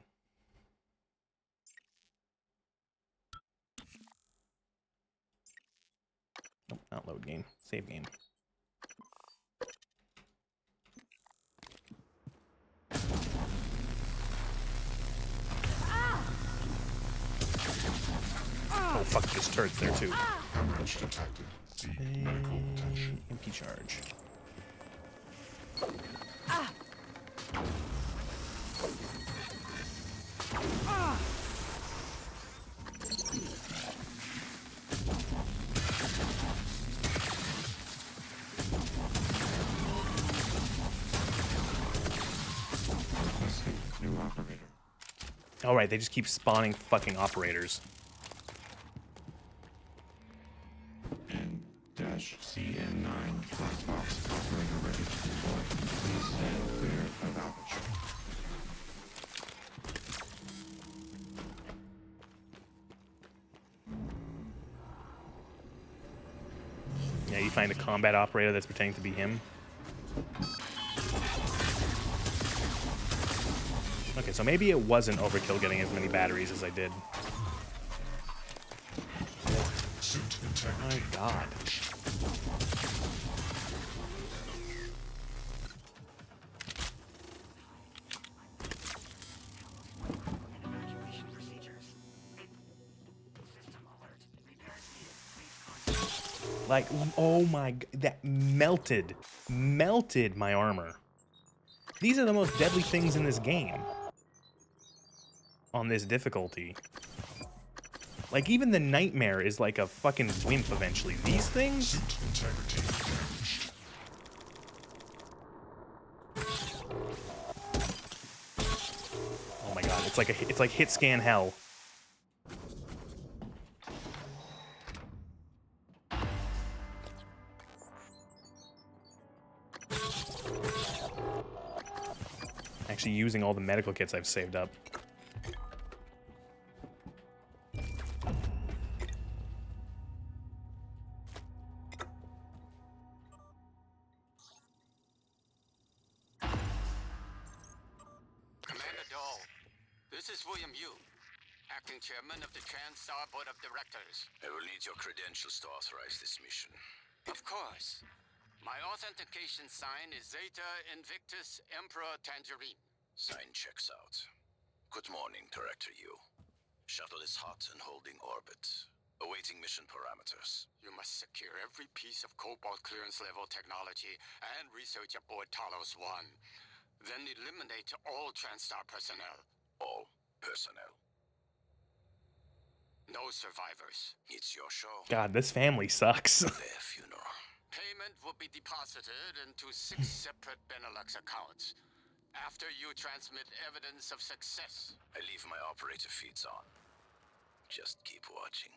Nope, not load game. Save game. Oh fuck, this turret's there too. Empty charge. All right, they just keep spawning fucking operators. N-CN9 black box operator ready to deploy. Please stand clear of aperture. Yeah, you find a combat operator that's pretending to be him. Okay, so maybe it wasn't overkill getting as many batteries as I did. My God. Like, oh my, that melted my armor. These are the most deadly things in this game. On this difficulty. Like, even the Nightmare is like a fucking wimp eventually. These things? Oh my God, it's like hit scan hell. Actually using all the medical kits I've saved up. Commander Dahl, this is William Yu, acting chairman of the TranStar Board of Directors. I will need your credentials to authorize this mission. Of course. My authentication sign is Zeta Invictus Emperor Tangerine. Sign checks out. Good morning, Director Yu. Shuttle is hot and holding orbit. Awaiting mission parameters. You must secure every piece of Cobalt clearance level technology and research aboard Talos 1. Then eliminate all TranStar personnel. All personnel. No survivors. It's your show. God, this family sucks. Their funeral. Payment will be deposited into 6 separate Benelux accounts. After you transmit evidence of success. I leave my operator feeds on. Just keep watching.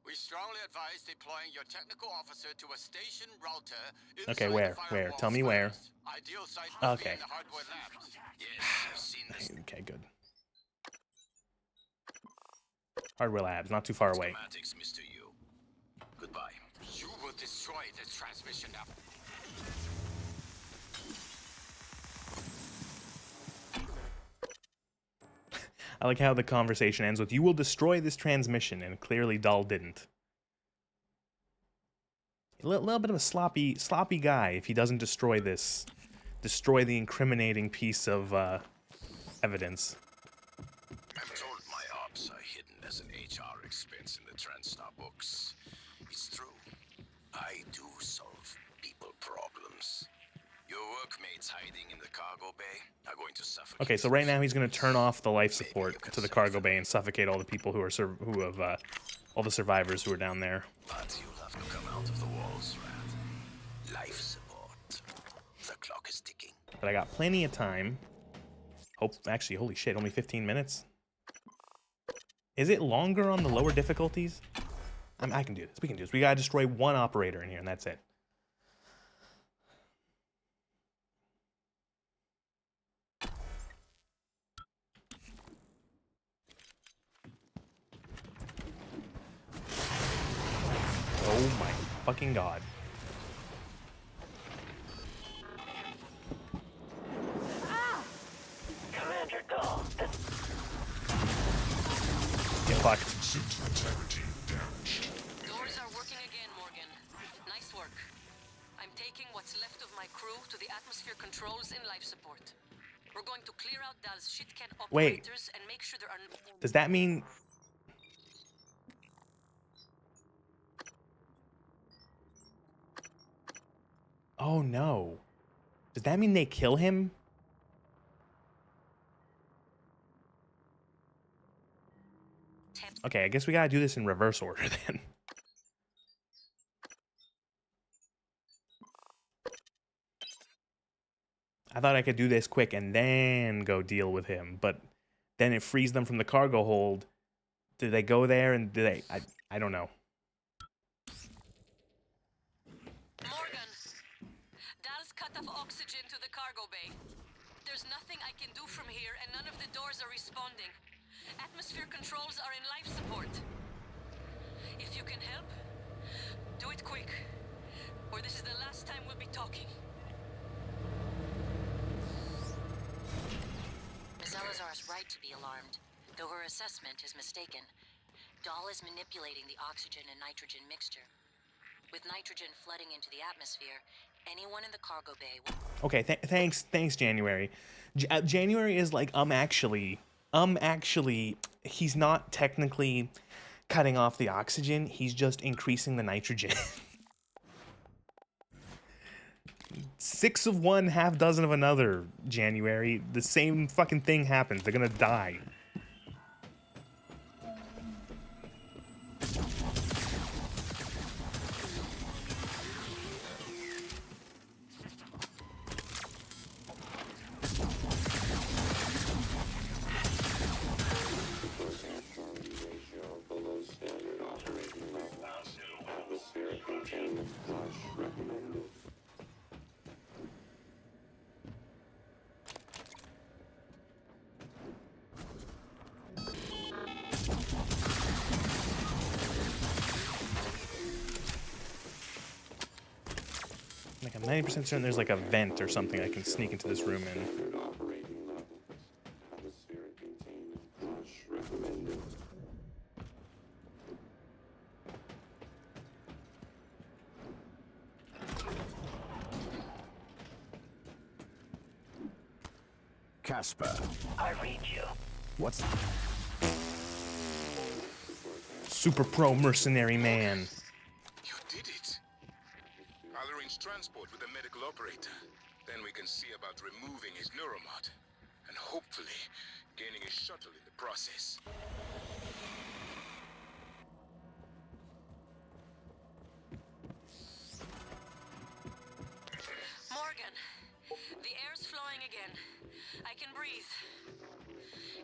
We strongly advise deploying your technical officer to a station router Okay, where? Where? Tell me where. Ideal site Okay. in the hardware labs. Yes, I've seen this. Okay, good. Hardware labs, not too far away. Schematics, Mr. Yu. Goodbye. You will destroy this transmission app. I like how the conversation ends with, "You will destroy this transmission," and clearly Dahl didn't. A little bit of a sloppy guy if he doesn't destroy the incriminating piece of evidence. I'm told my ops are hidden as an HR expense in the TranStar books. It's true. I do solve people problems. Your workmates hiding in the cargo bay are going to suffocate. Okay, so right now he's going to turn off the life support to the cargo bay and suffocate all the people who are all the survivors who are down there. But you'll have to come out of the walls, Rat. Life support. The clock is ticking. But I got plenty of time. Actually, holy shit, only 15 minutes. Is it longer on the lower difficulties? I can do this. We can do this. We gotta destroy one operator in here, and that's it. Oh my fucking God. Commander Dahl, Get fucked. Doors are working again, Morgan. Nice work. I'm taking what's left of my crew to the atmosphere controls and life support. We're going to clear out Dahl's shitcan operators and make sure there are no more... Does that mean... Oh no. Does that mean they kill him? Okay, I guess we gotta do this in reverse order then. I thought I could do this quick and then go deal with him, but then it frees them from the cargo hold. Do they go there and do they? I don't know. Morgan, Dal's cut off oxygen to the cargo bay. There's nothing I can do from here, and none of the doors are responding. Atmosphere controls are in life support. If you can help, do it quick, or this is the last time we'll be talking. Salazar's right to be alarmed, though her assessment is mistaken. Dahl is manipulating the oxygen and nitrogen mixture. With nitrogen flooding into the atmosphere, anyone in the cargo bay will... Okay, thanks, January. January is like, actually, he's not technically cutting off the oxygen, he's just increasing the nitrogen. 6 of one, half dozen of another, January. The same fucking thing happens. They're gonna die. Like, I'm 90% certain there's like a vent or something I can sneak into this room in. Casper. I read you. What's... Super pro mercenary man. You did it. I'll arrange transport with the medical operator. Then we can see about removing his neuromod. And hopefully, gaining a shuttle in the process. Morgan, the air's flowing again. I can breathe.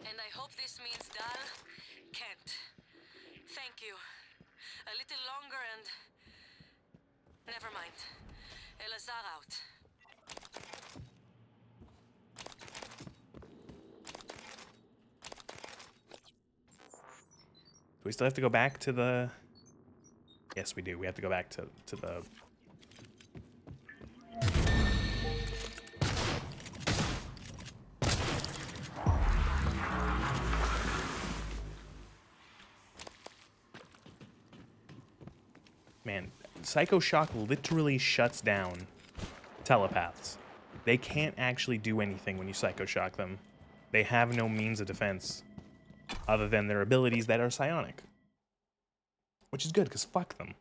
And I hope this means Dal can't. Thank you. A little longer and... Never mind. Elazar out. Do we still have to go back to the... Yes, we do. We have to go back to the... Man, Psycho Shock literally shuts down telepaths. They can't actually do anything when you Psycho Shock them. They have no means of defense other than their abilities that are psionic. Which is good, because fuck them.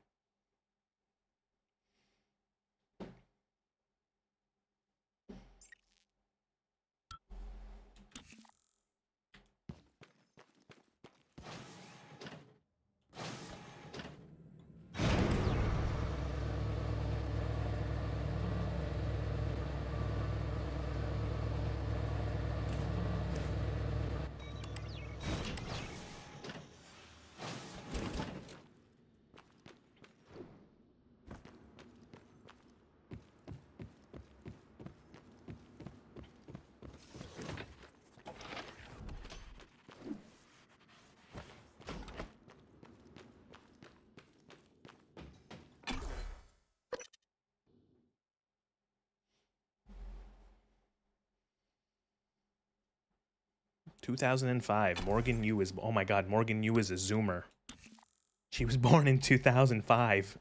...2005. Morgan Yu is... Oh my god, Morgan Yu is a Zoomer. She was born in 2005.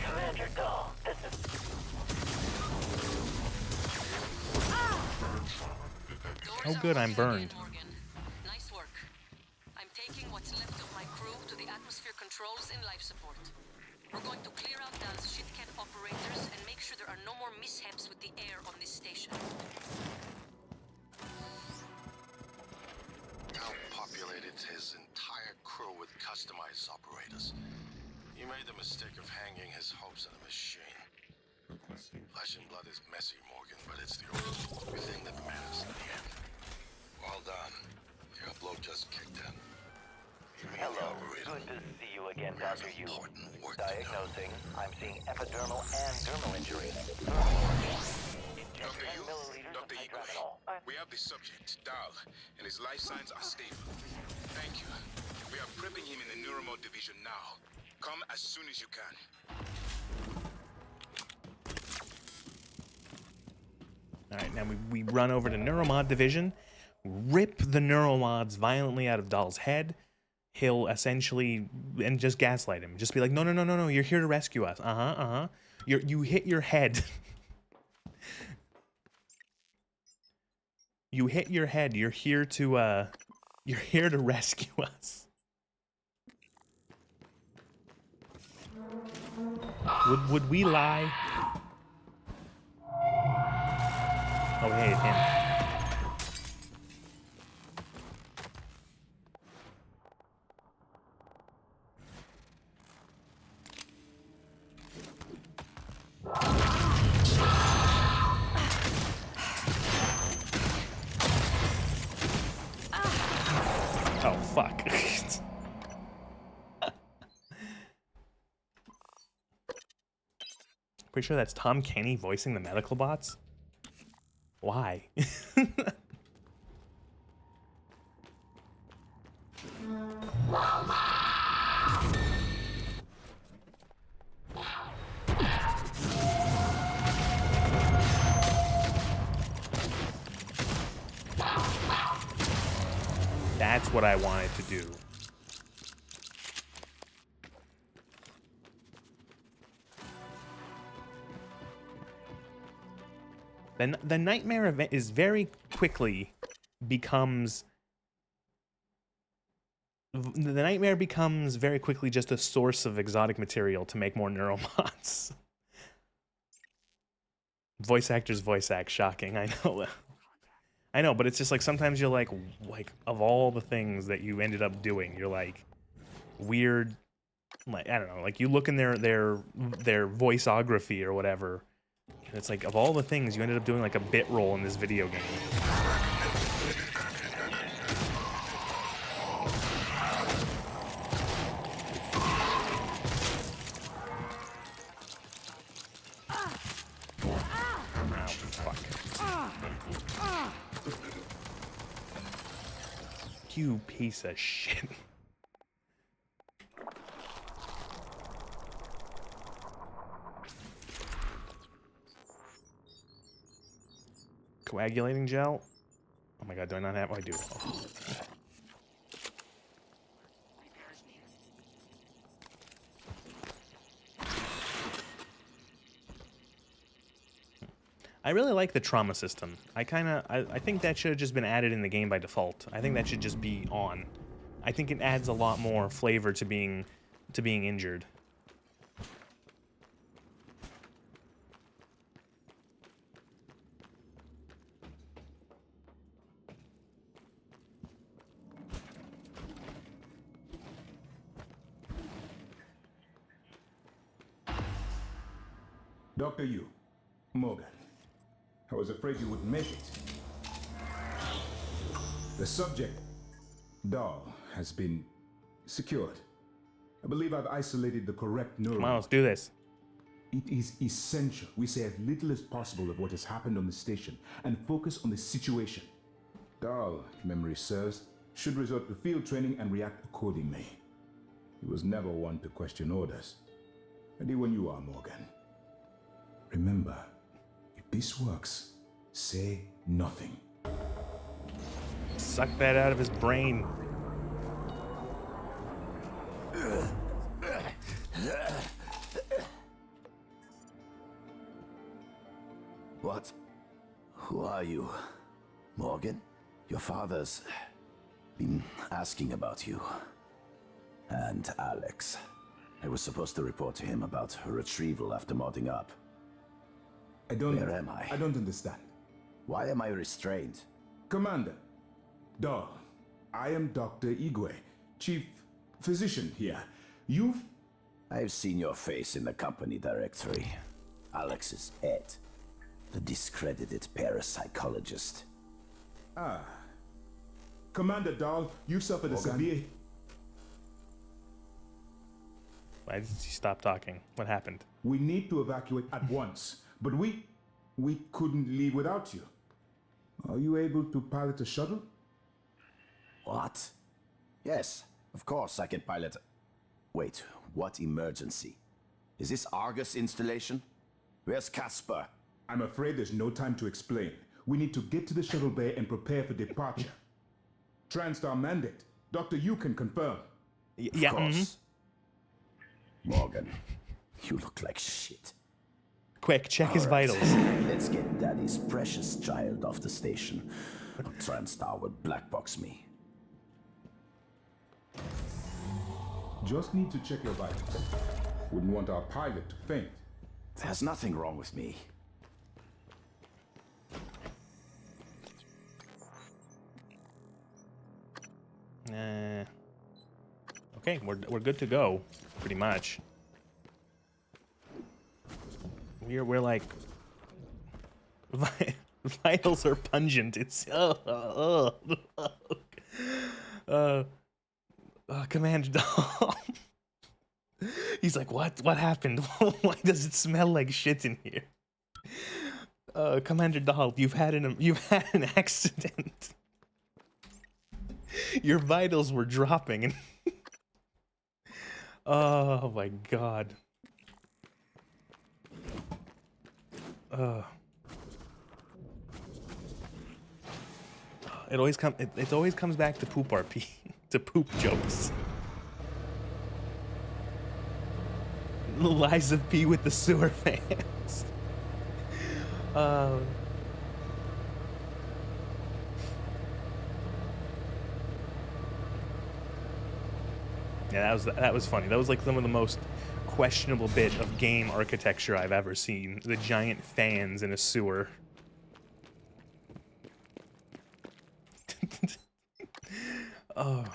Commander Dahl, this is... Oh good, I'm burned. Morgan. Nice work. I'm taking what's left of my crew to the atmosphere controls in life support. We're going to clear out Dal's shit-cat operators and make sure there are no more mishaps with the air on this station. made the mistake of hanging his hopes on a machine. Requesting. Flesh and blood is messy, Morgan, but it's the only thing that matters in the end. Well done. The upload just kicked in. Hello. Good to see you again, Dr. Yu. Diagnosing. I'm seeing epidermal and dermal injury. Dr. Yu, Dr. Igwe, we have the subject, Dal, and his life signs are stable. Thank you. We are prepping him in the neuromod division now. Come as soon as you can. Alright, now we run over to Neuromod Division, rip the Neuromods violently out of Dahl's head. He'll essentially, and just gaslight him. Just be like, no, you're here to rescue us. You hit your head. You hit your head. You're here to rescue us. Would we lie? Oh, hey, it's him. Oh, fuck. Pretty sure that's Tom Kenny voicing the medical bots? Why? That's what I wanted to do. The nightmare event is very quickly becomes... The nightmare becomes very quickly just a source of exotic material to make more neuromods. Voice actors voice act, shocking, I know. I know, but it's just like sometimes you're like of all the things that you ended up doing, you're like weird, like I don't know, like you look in their voiceography or whatever, and it's like of all the things you ended up doing like a bit role in this video game. You piece of shit. Coagulating gel? Oh my god, do I not have? Oh, I do. Oh. I really like the trauma system. I think that should have just been added in the game by default. I think that should just be on. I think it adds a lot more flavor to being injured. Dr. Yu, Morgan. I was afraid you wouldn't make it. The subject, Dahl, has been secured. I believe I've isolated the correct neuron. Come on, let's do this. It is essential we say as little as possible of what has happened on the station and focus on the situation. Dahl, if memory serves, should resort to field training and react accordingly. He was never one to question orders. Ready when you are, Morgan. Remember, if this works, say nothing. Suck that out of his brain. What? Who are you? Morgan? Your father's been asking about you. And Alex. I was supposed to report to him about her retrieval after modding up. Where am I? I don't understand. Why am I restrained? Commander, Dahl, I am Dr. Igwe, Chief Physician here. You've I've seen your face in the company directory. Alex's pet. The discredited parapsychologist. Ah. Commander Dahl, you suffered a severe... Why did you stop talking? What happened? We need to evacuate at once, but we couldn't leave without you. Are you able to pilot a shuttle? What? Yes, of course I can pilot. Wait, what emergency? Is this Argus installation? Where's Casper? I'm afraid there's no time to explain. We need to get to the shuttle bay and prepare for departure. Transtar mandate. Dr. You can confirm. Yeah, of course. Morgan, you look like shit. Quick, check his vitals. Let's get Daddy's precious child off the station. Transtar would blackbox me. Just need to check your vitals. Wouldn't want our pilot to faint. There's nothing wrong with me. Okay, we're good to go, pretty much. We're like vitals are pungent. It's Commander Dahl. He's like, what happened? Why does it smell like shit in here? Commander Dahl, you've had an accident. Your vitals were dropping and oh my god. It always comes back to poop RP, to poop jokes. The lies of P with the sewer fans. Yeah, that was funny. That was like some of the most questionable bit of game architecture I've ever seen. The giant fans in a sewer. Oh.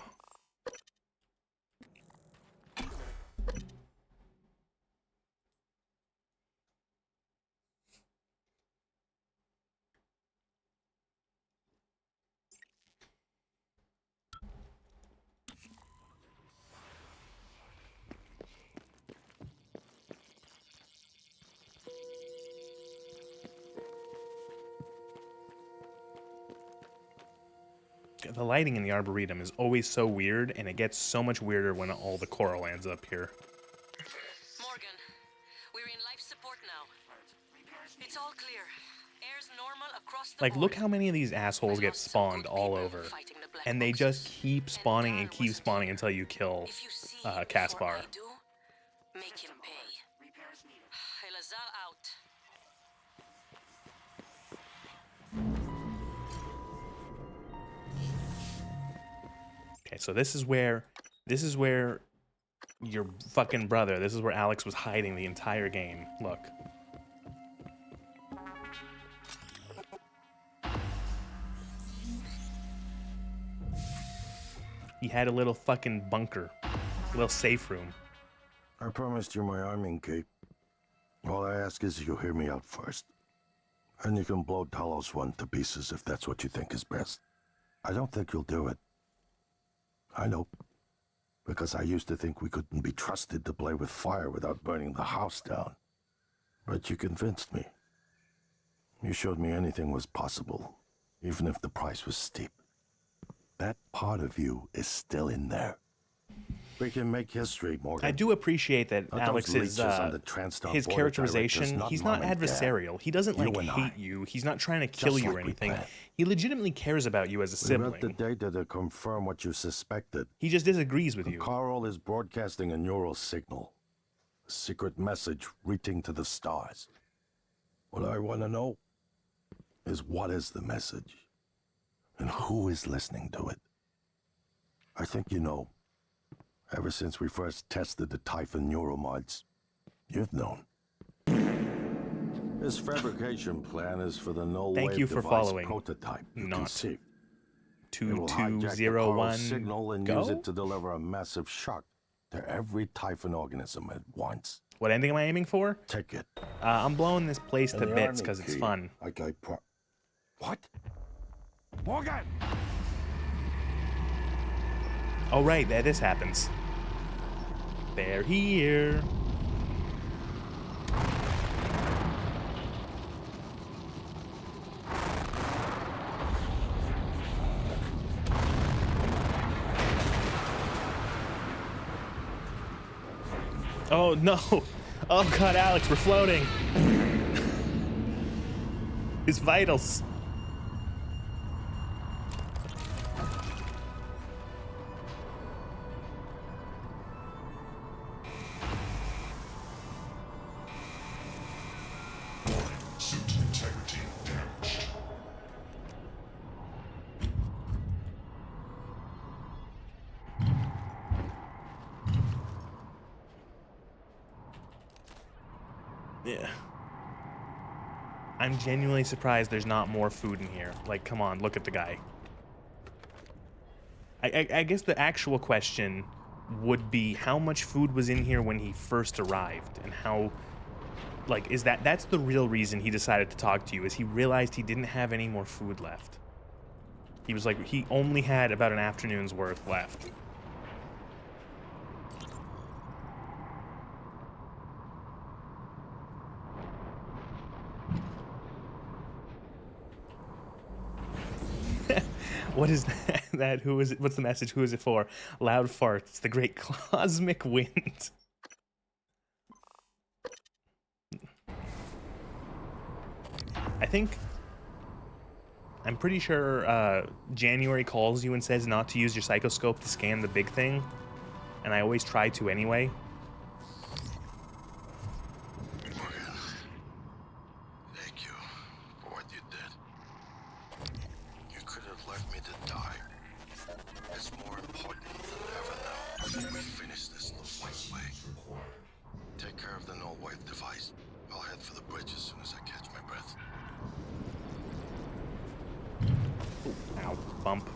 The lighting in the Arboretum is always so weird, and it gets so much weirder when all the coral ends up here. Morgan, we're in life support now. It's all clear. Air's normal across the Like, board. look how many of these assholes get spawned all over. And they just keep spawning and keep spawning until you kill Caspar. Make him pay. Elazar out. Okay, so this is where your fucking brother, this is where Alex was hiding the entire game. Look. He had a little fucking bunker, a little safe room. I promised you my arming cape. All I ask is you hear me out first. And you can blow Talos 1 to pieces if that's what you think is best. I don't think you'll do it. I know. Because I used to think we couldn't be trusted to play with fire without burning the house down. But you convinced me. You showed me anything was possible, even if the price was steep. That part of you is still in there. We can make history, Morgan. I do appreciate that Alex's his characterization. He's not adversarial. He doesn't like hate you. He's not trying to kill you or anything. He legitimately cares about you as a sibling. We got the data to confirm what you suspected. He just disagrees with you. Carl is broadcasting a neural signal, a secret message reaching to the stars. What I want to know is what is the message, and who is listening to it. I think you know. Ever since we first tested the Typhon neuromods, you've known. This fabrication plan is for the Thank you for following. Prototype. Not 2201 signal and go? use it to deliver a massive shock to every Typhon organism at once. What ending am I aiming for? Take it. I'm blowing this place And to the bits army because it's key, fun. What? Morgan! Oh, right, there this happens. They're here. Oh, no. Oh, God, Alex, we're floating. His vitals. Suit integrity damaged. Yeah. I'm genuinely surprised there's not more food in here. Like, come on, look at the guy. I guess the actual question would be how much food was in here when he first arrived, and how, like, is that's the real reason he decided to talk to you, is he realized he didn't have any more food left. He was like, he only had about an afternoon's worth left. What is that? Who is it? What's the message? Who is it for? Loud farts. The great cosmic wind. I'm pretty sure January calls you and says not to use your psychoscope to scan the big thing, and I always try to anyway. Morgan, thank you for what you did. You could have left me to die. It's more important than ever now. We finish this the right way. Take care of the null wave device. I'll head for the bridge as soon as I catch my breath. Ow, bump.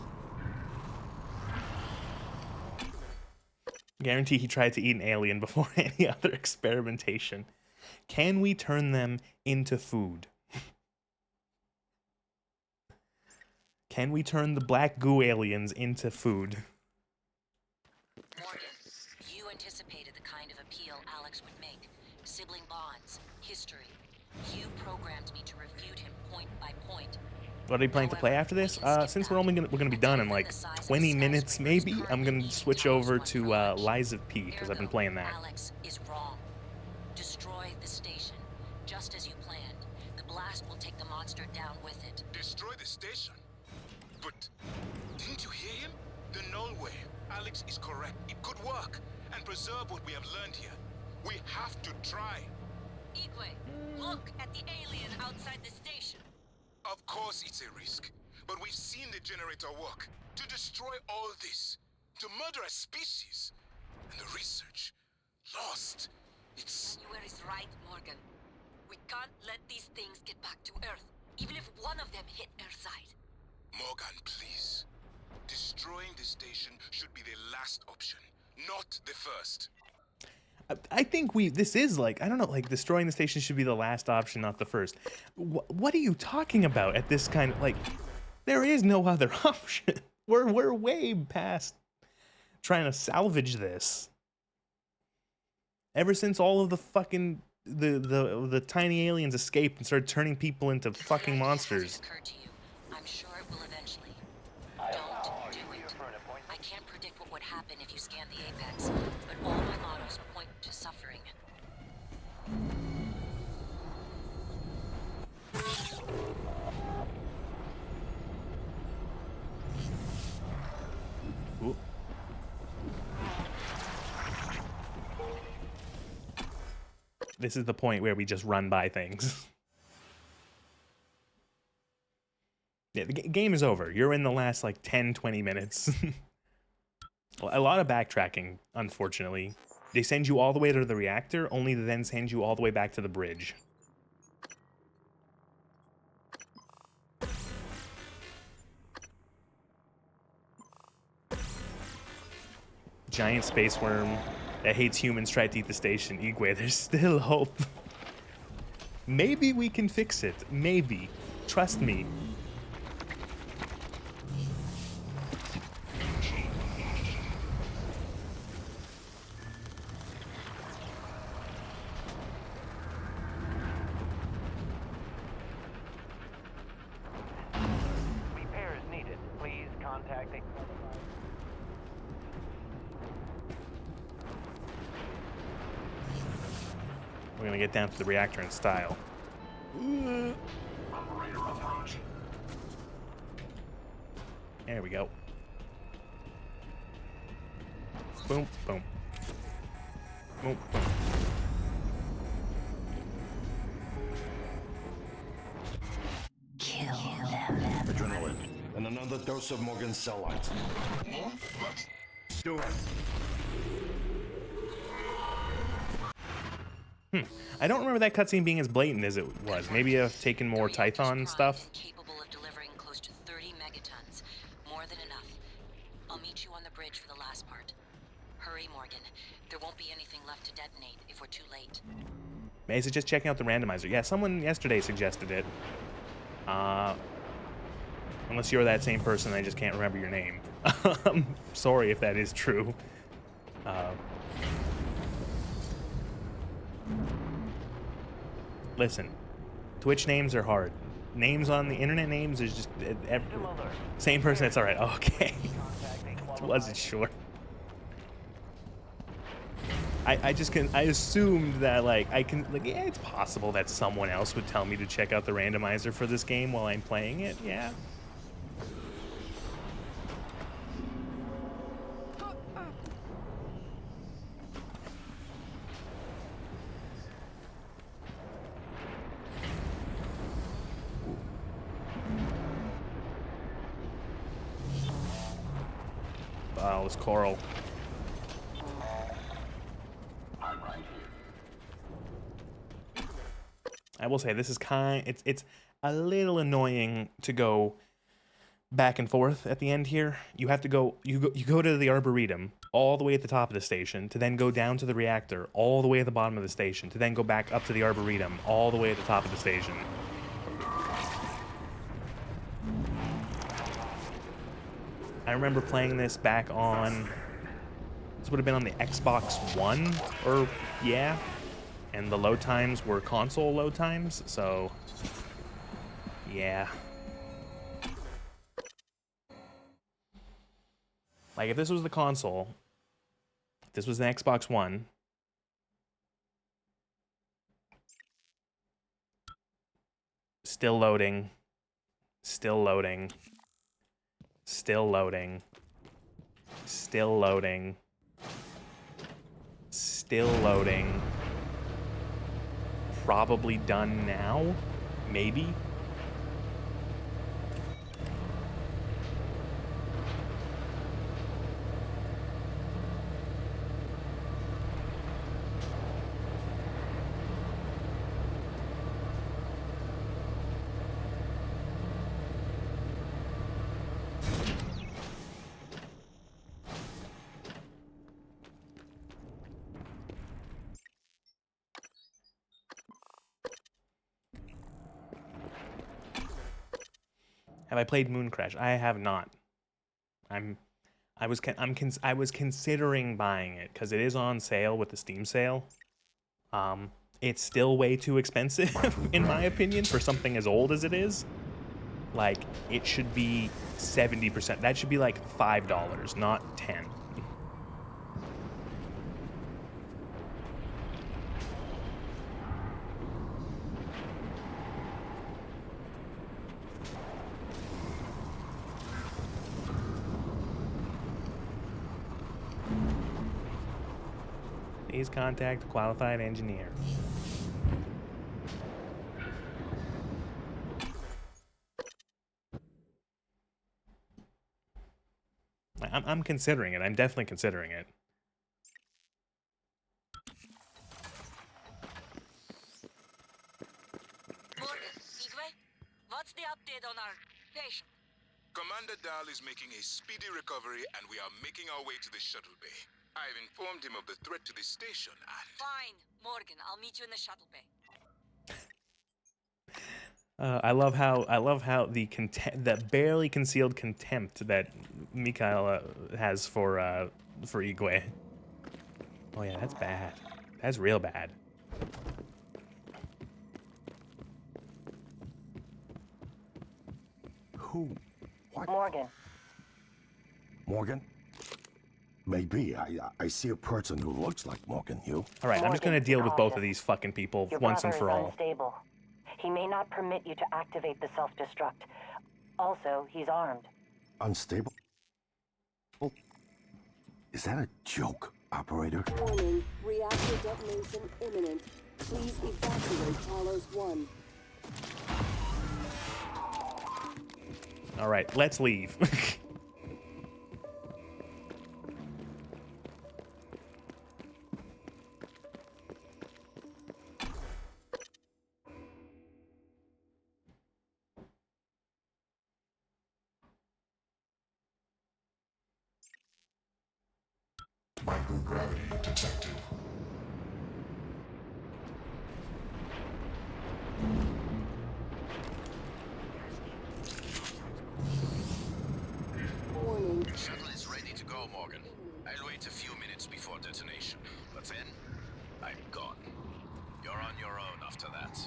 Guarantee he tried to eat an alien before any other experimentation. Can we turn them into food? Can we turn the black goo aliens into food? Morgan, you anticipated the kind of appeal Alex would make. Sibling bonds, history. You programmed me to refute him point by point. What are you planning to play after this? Since we're gonna be done in like 20 minutes, maybe I'm gonna switch over to Lies of P because I've been playing that. Alex is wrong. Destroy the station, just as you planned. The blast will take the monster down with it. Destroy the station? But didn't you hear him? The null wave. Alex is correct. It could work and preserve what we have learned here. We have to try. Igwe, look at the alien outside the station. Of course it's a risk, but we've seen the generator work. To destroy all this, to murder a species, and the research lost. It's... You were right, Morgan. We can't let these things get back to Earth, even if one of them hit Earthside. Morgan, please. Destroying the station should be the last option, not the first. I think this is like, I don't know, like destroying the station should be the last option, not the first. What are you talking about at this kind of, like, there is no other option. We're way past trying to salvage this. Ever since all of the fucking, the tiny aliens escaped and started turning people into fucking monsters. I'm sure it will eventually. Don't do it. I can't predict what would happen if you scan the apex, but all my models point to suffering. Ooh. This is the point where we just run by things. Yeah, the game is over. You're in the last like 10-20 minutes. A lot of backtracking, unfortunately. They send you all the way to the reactor, only to then send you all the way back to the bridge. Giant space worm. that hates humans tried to eat the station. Igwe, there's still hope. Maybe we can fix it. Maybe. Trust me. Repairs needed. Please contact the... We're gonna get down to the reactor in style. There we go. Boom, boom. Boom, boom. Kill them. Adrenaline. And another dose of Morgan's cell light. Do it. I don't remember that cutscene being as blatant as it was. Maybe I've taken more Tython stuff. Capable of delivering close to 30 megatons. More than enough. I'll meet you on the bridge for the last part. Hurry, Morgan. There won't be anything left to detonate if we're too late. Is it just checking out the randomizer? Yeah, someone yesterday suggested it. Unless you're that same person, I just can't remember your name. Sorry if that is true. Listen, Twitch names are hard. Names on the internet names is just same person. It's all right. Okay, wasn't sure. I assumed that yeah, it's possible that someone else would tell me to check out the randomizer for this game while I'm playing it. Yeah. Wow, this coral. I'm right here. I will say this is it's a little annoying to go back and forth at the end here. You have to go you go to the Arboretum all the way at the top of the station to then go down to the reactor all the way at the bottom of the station to then go back up to the Arboretum all the way at the top of the station. I remember playing this back on, this would have been on the Xbox One, or yeah, and the load times were console load times, so yeah. Like if this was the console, if this was the Xbox One, still loading, still loading. Still loading. Still loading. Still loading. Probably done now? Maybe? Have I played Moon Crash? I have not. I was considering buying it because it is on sale with the Steam sale. It's still way too expensive in my opinion for something as old as it is. Like it should be 70%. That should be like $5, not $10. Please contact a qualified engineer. I'm considering it. I'm definitely considering it. Morgan, Igwe, what's the update on our patient? Commander Dahl is making a speedy recovery, and we are making our way to the shuttle bay. I've informed him of the threat to the station and... Fine, Morgan. I'll meet you in the shuttle bay. I love how the barely concealed contempt that Mikhail has for Igwe. Oh yeah, that's bad. That's real bad. Who? What? Morgan. Morgan? Maybe. I see a person who looks like Morgan, you. All right, I'm just gonna deal with both of these fucking people once and for all. Unstable. He may not permit you to activate the self-destruct. Also, he's armed. Unstable? Oh. Is that a joke, operator? Warning, reactor detonation imminent. Please evacuate Talos 1. All right, let's leave. Microgravity detected. Warning. The shuttle is ready to go, Morgan. I'll wait a few minutes before detonation, but then I'm gone. You're on your own after that.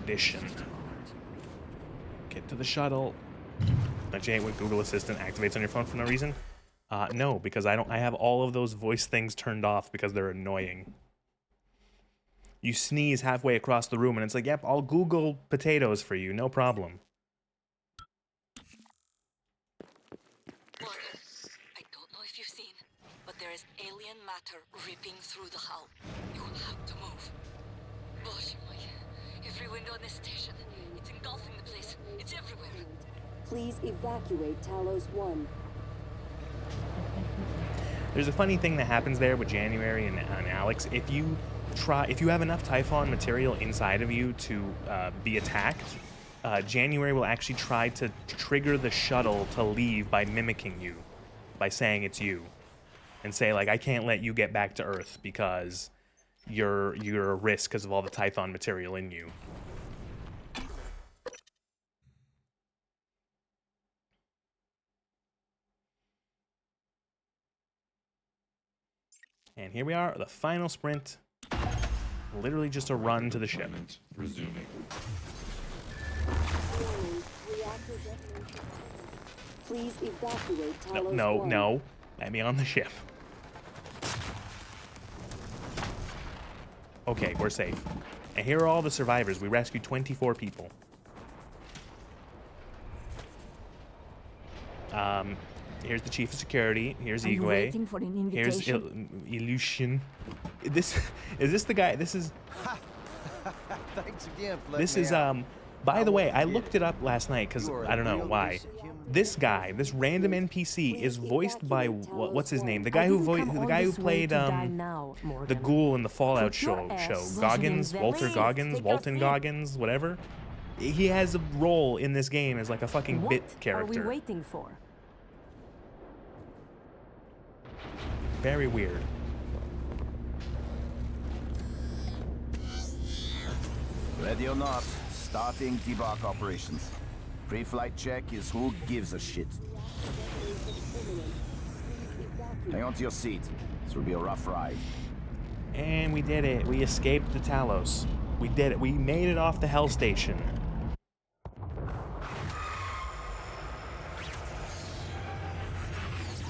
Tradition. Get to the shuttle. Jay, with Google Assistant activates on your phone for no reason? No, because I have all of those voice things turned off because they're annoying. You sneeze halfway across the room and it's like, yep, I'll Google potatoes for you, no problem. Morgan, I don't know if you've seen, but there is alien matter ripping through the hull. You have to move. Gosh, every window in this station, it's engulfing the place. It's everywhere. Please evacuate Talos 1. There's a funny thing that happens there with January and Alex. If you have enough Typhon material inside of you to be attacked, January will actually try to trigger the shuttle to leave by mimicking you, by saying it's you, and say like, I can't let you get back to Earth because you're a risk because of all the Typhon material in you. And here we are, the final sprint. Literally just a run to the ship. Resuming. Please evacuate Talos No, 1. no. Let me on the ship. Okay, we're safe. And here are all the survivors. We rescued 24 people. Here's the chief of security. Here's Are you Igwe. waiting for an Here's invitation? Illusion. Is this the guy? This is. Thanks again for letting This me is out. By the way, I looked it up last night because I don't know why. This guy, this random NPC, is voiced by what's his name? The guy who played the ghoul in the Fallout show. Goggins, Walter Goggins, Walton Goggins, whatever. He has a role in this game as like a fucking bit character. What are we waiting for? Very weird. Ready or not, starting debark operations. Pre-flight check is who gives a shit. Hang on to your seat. This will be a rough ride. And we did it. We escaped the Talos. We did it. We made it off the Hell Station.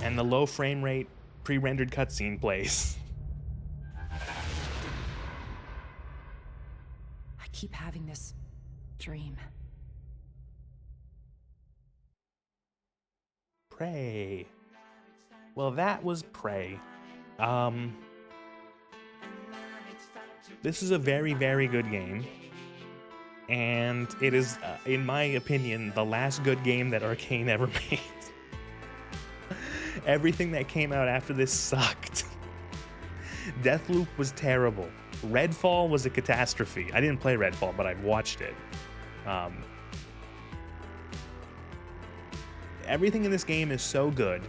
And the low frame rate pre-rendered cutscene plays. I keep having this dream. Prey. Well, that was Prey. This is a very, very good game. And it is, in my opinion, the last good game that Arkane ever made. Everything that came out after this sucked. Deathloop was terrible. Redfall was a catastrophe. I didn't play Redfall, but I've watched it. Everything in this game is so good,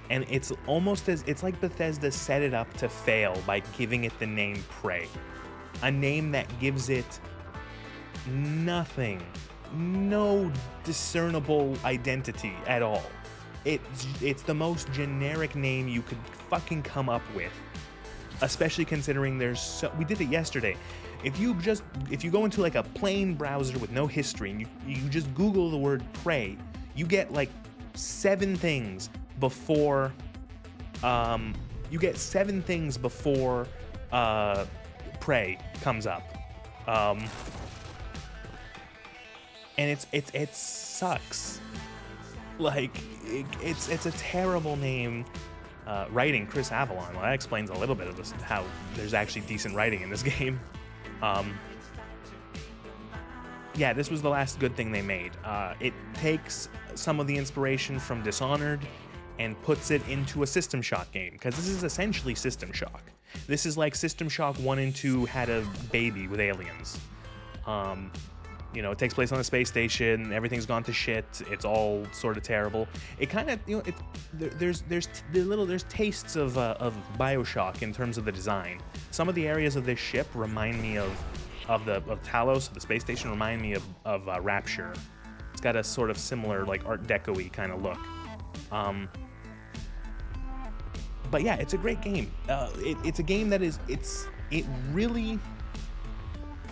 and it's like Bethesda set it up to fail by giving it the name Prey, a name that gives it nothing, no discernible identity at all. It's the most generic name you could fucking come up with, especially considering we did it yesterday. If you go into like a plain browser with no history and you just Google the word Prey, you get like 7 things before Prey comes up. And it sucks. Like it's a terrible name. Writing, Chris Avalon. Well, that explains a little bit of this, how there's actually decent writing in this game. Yeah, this was the last good thing they made. It takes some of the inspiration from Dishonored and puts it into a System Shock game, because this is essentially System Shock. This is like System Shock 1 and 2 had a baby with aliens. It takes place on a space station. Everything's gone to shit. It's all sort of terrible. It kind of, there's tastes of BioShock in terms of the design. Some of the areas of this ship remind me of Talos, the space station, remind me of Rapture. It's got a sort of similar, like, Art Deco-y kind of look. But yeah, it's a great game. It's a game that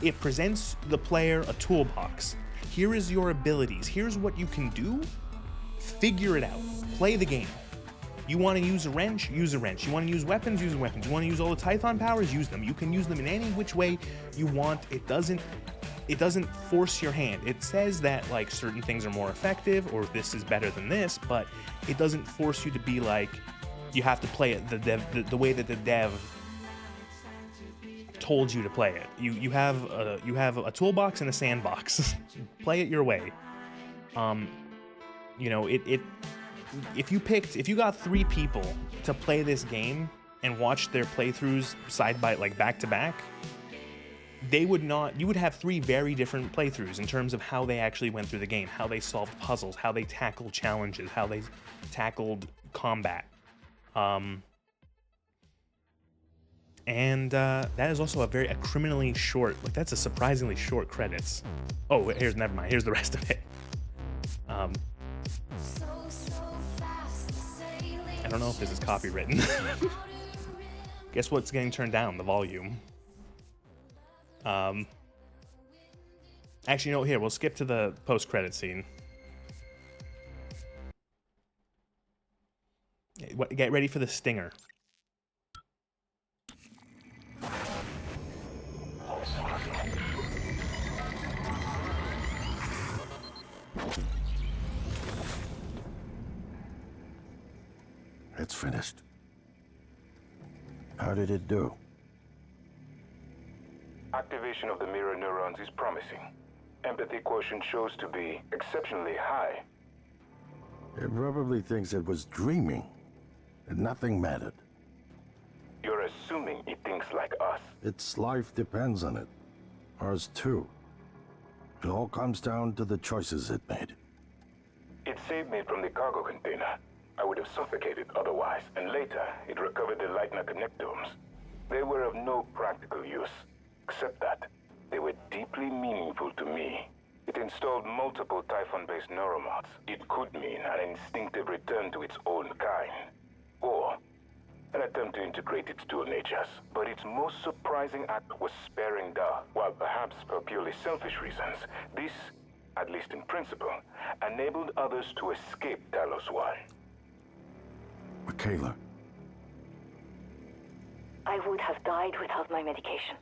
it presents the player a toolbox. Here is your abilities. Here's what you can do. Figure it out. Play the game. You want to use a wrench? Use a wrench. You want to use weapons? Use weapons. You want to use all the Tython powers? Use them. You can use them in any which way you want. It doesn't force your hand. It says that like certain things are more effective or this is better than this, but it doesn't force you to be like you have to play it the way that the dev told you to play it. You have a toolbox and a sandbox. Play it your way. If you got 3 people to play this game and watch their playthroughs back to back, you would have 3 very different playthroughs in terms of how they actually went through the game, how they solved puzzles, how they tackled challenges, how they tackled combat. And that is also a criminally short, like that's a surprisingly short credits. Oh, never mind. Here's the rest of it. I don't know if this is copywritten. Guess what's getting turned down? The volume. Actually, here, we'll skip to the post-credit scene. Get ready for the stinger. It's finished. How did it do? Activation of the mirror neurons is promising. Empathy quotient shows to be exceptionally high. It probably thinks it was dreaming, and nothing mattered. You're assuming it thinks like us. Its life depends on it. Ours too. It all comes down to the choices it made. It saved me from the cargo container. I would have suffocated otherwise, and later it recovered the Leitner connectomes. They were of no practical use, except that they were deeply meaningful to me. It installed multiple Typhon-based neuromods. It could mean an instinctive return to its own kind, or an attempt to integrate its dual natures. But its most surprising act was sparing Da. While perhaps for purely selfish reasons, this, at least in principle, enabled others to escape Talos 1. Michaela. I would have died without my medication.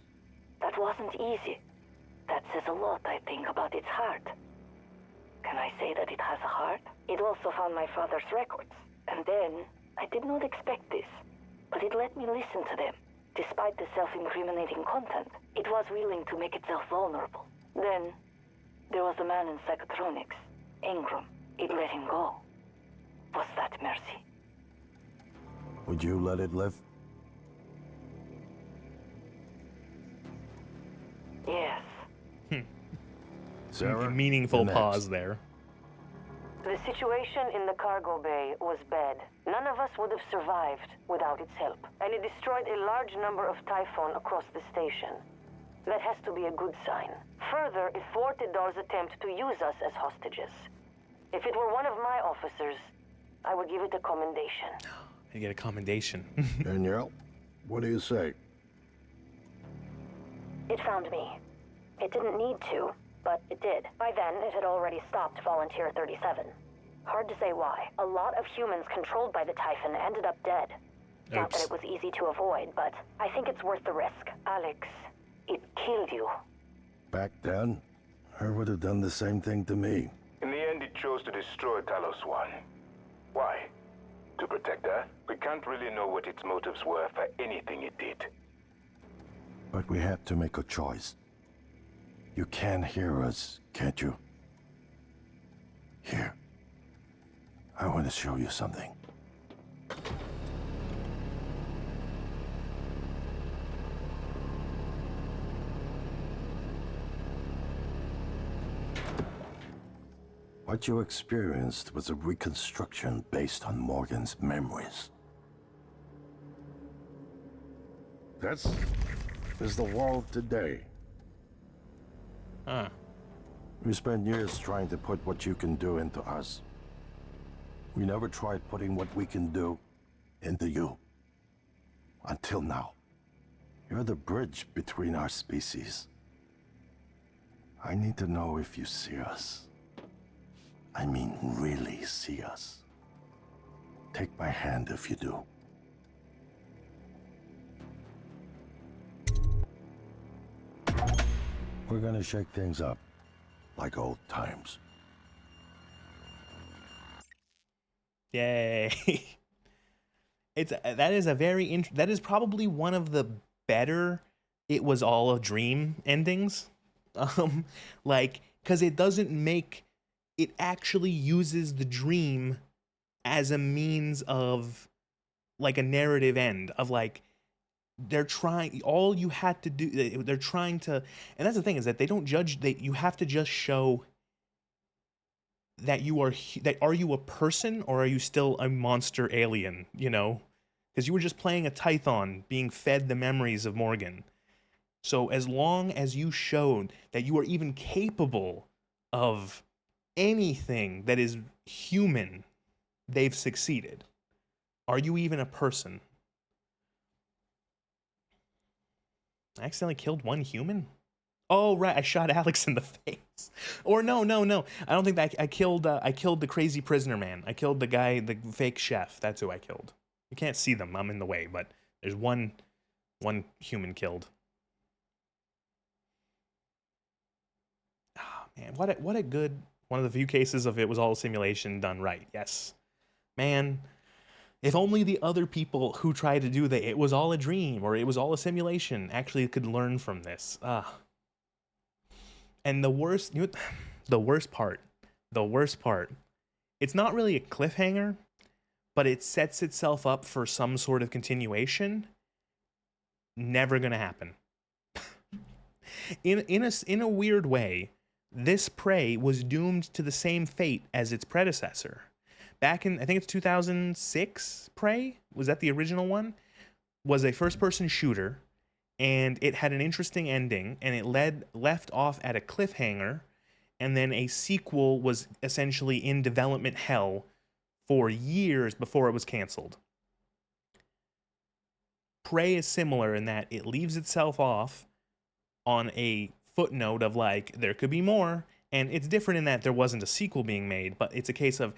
That wasn't easy. That says a lot, I think, about its heart. Can I say that it has a heart? It also found my father's records. And then, I did not expect this, but it let me listen to them. Despite the self-incriminating content, it was willing to make itself vulnerable. Then, there was a man in psychotronics, Ingram. It let him go. Was that mercy? Would you let it live? Yes. Sarah, meaningful pause there. The situation in the cargo bay was bad. None of us would have survived without its help, and it destroyed a large number of Typhon across the station. That has to be a good sign. Further, it thwarted Dahl's attempt to use us as hostages. If it were one of my officers, I would give it a commendation. You get a commendation. Danielle, what do you say? It found me. It didn't need to, but it did. By then, it had already stopped Volunteer 37. Hard to say why. A lot of humans controlled by the Typhon ended up dead. Not that it was easy to avoid, but I think it's worth the risk. Alex, it killed you. Back then, her would have done the same thing to me. In the end, it chose to destroy Talos 1. Why? To protect her? We can't really know what its motives were for anything it did. But we had to make a choice. You can hear us, can't you? Here. I want to show you something. What you experienced was a reconstruction based on Morgan's memories. This is the world today. We spent years trying to put what you can do into us. We never tried putting what we can do into you. Until now. You're the bridge between our species. I need to know if you see us. I mean, really see us. Take my hand if you do. We're gonna shake things up, like old times. Yay. That is probably one of the better "it was all a dream" endings. Like, because it doesn't make, it actually uses the dream as a means of, like, a narrative end of, like, they're trying, all you had to do, they're trying to, and that's the thing, is that they don't judge, you have to just show that are you a person, or are you still a monster alien, you know? Because you were just playing a Tython being fed the memories of Morgan. So as long as you showed that you are even capable of anything that is human, they've succeeded. Are you even a person? I accidentally killed one human? Oh, right, I shot Alex in the face. Or no. I don't think that I killed the crazy prisoner man. I killed the guy, the fake chef. That's who I killed. You can't see them, I'm in the way, but there's one human killed. Oh, man, what a good, one of the few cases of it was all a simulation done right. Yes. Man, if only the other people who tried to do it was all a dream or it was all a simulation actually could learn from this. And the worst part, it's not really a cliffhanger, but it sets itself up for some sort of continuation. Never gonna happen. In a weird way, this Prey was doomed to the same fate as its predecessor. Back in, I think it's 2006, Prey? Was that the original one? Was a first-person shooter, and it had an interesting ending, and it left off at a cliffhanger, and then a sequel was essentially in development hell for years before it was canceled. Prey is similar in that it leaves itself off on a footnote of, like, there could be more, and it's different in that there wasn't a sequel being made, but it's a case of,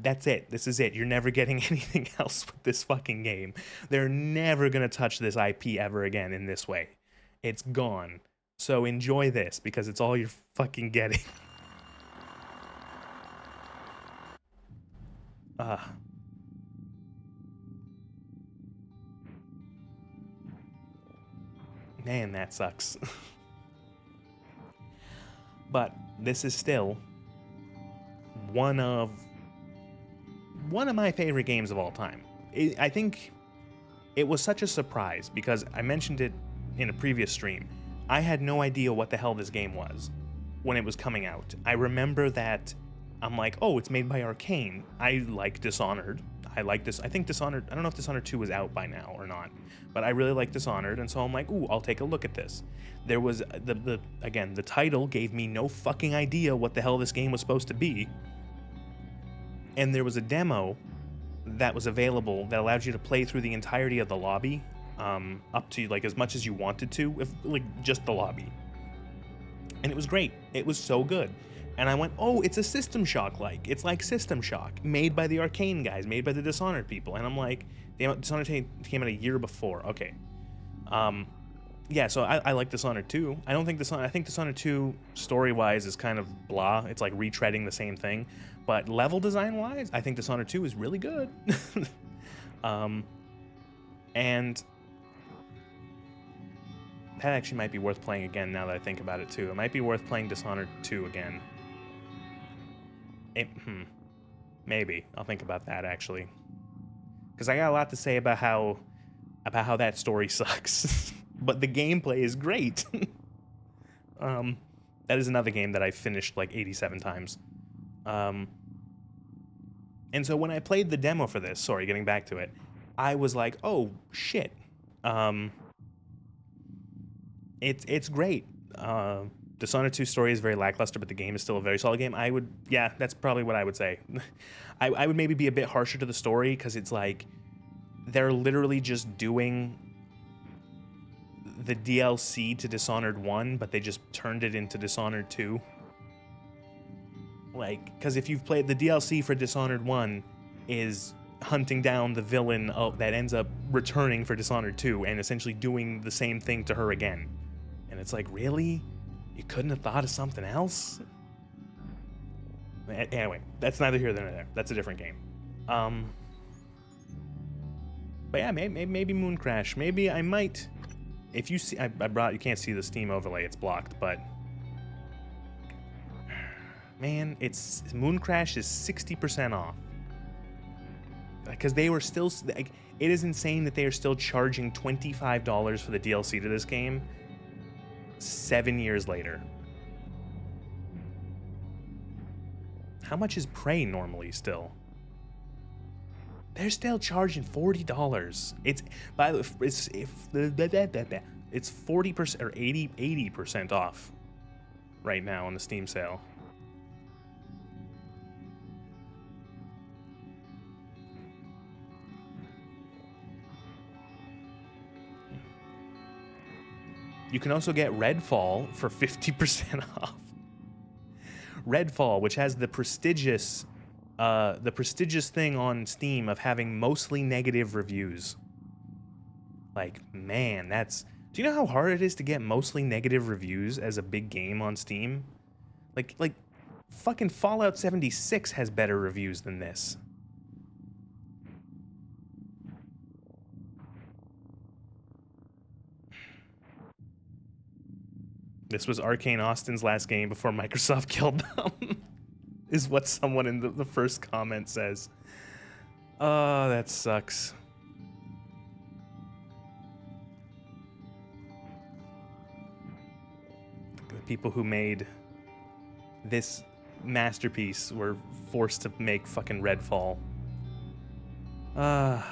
that's it. This is it. You're never getting anything else with this fucking game. They're never going to touch this IP ever again in this way. It's gone. So enjoy this, because it's all you're fucking getting. Man, that sucks. But this is still one of my favorite games of all time. I think it was such a surprise because I mentioned it in a previous stream. I had no idea what the hell this game was when it was coming out. I remember that I'm like, oh, it's made by Arkane. I like Dishonored. I like this. I think Dishonored, I don't know if Dishonored 2 is out by now or not, but I really like Dishonored, and so I'm like, ooh, I'll take a look at this. There was, again, the title gave me no fucking idea what the hell this game was supposed to be, and there was a demo that was available that allowed you to play through the entirety of the lobby, up to, like, as much as you wanted to, if, like, just the lobby. And it was great. It was so good. And I went, oh, it's a System Shock-like. It's like System Shock, made by the Arkane guys, made by the Dishonored people. And I'm like, Dishonored came out a year before. Okay. Yeah, so I like Dishonored 2. I think Dishonored 2, story-wise, is kind of blah. It's like retreading the same thing. But level design-wise, I think Dishonored 2 is really good. And that actually might be worth playing again now that I think about it, too. It might be worth playing Dishonored 2 again. Maybe. I'll think about that, actually. Because I got a lot to say about how that story sucks. But the gameplay is great. That is another game that I finished like 87 times. And so when I played the demo for this, sorry, getting back to it, I was like, oh, shit. It's great. Dishonored 2 story is very lackluster, but the game is still a very solid game. Yeah, that's probably what I would say. I would maybe be a bit harsher to the story, because it's like, they're literally just doing the DLC to Dishonored 1, but they just turned it into Dishonored 2. Like, because if you've played the DLC for Dishonored 1 is hunting down the villain that ends up returning for Dishonored 2 and essentially doing the same thing to her again. And it's like, really? You couldn't have thought of something else? Anyway, that's neither here nor there. That's a different game. But yeah, maybe Moon Crash. Maybe I might... If you see... you can't see the Steam overlay. It's blocked, but... Man, Moon Crash is 60% off. Because they were still... Like, it is insane that they are still charging $25 for the DLC to this game 7 years later. How much is Prey normally still? They're still charging $40. It's 40% or 80% off right now on the Steam sale. You can also get Redfall for 50% off. Redfall, which has the prestigious thing on Steam of having mostly negative reviews. Like, man, do you know how hard it is to get mostly negative reviews as a big game on Steam? Like fucking Fallout 76 has better reviews than this. This was Arkane Austin's last game before Microsoft killed them. Is what someone in the first comment says. Oh, that sucks. The people who made this masterpiece were forced to make fucking Redfall. Well,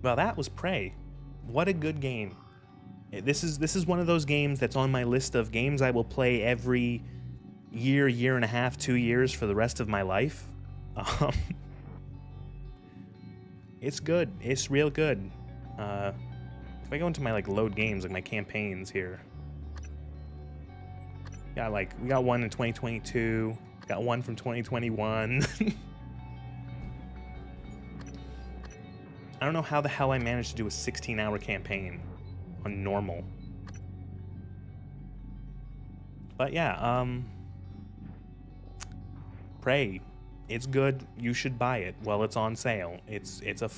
that was Prey. What a good game. This is one of those games that's on my list of games I will play every year and a half, 2 years for the rest of my life. It's good. It's real good. If I go into my load games, my campaigns here. We got one in 2022. Got one from 2021. I don't know how the hell I managed to do a 16-hour campaign on normal. But yeah, Prey. It's good. You should buy it while it's on sale. It's a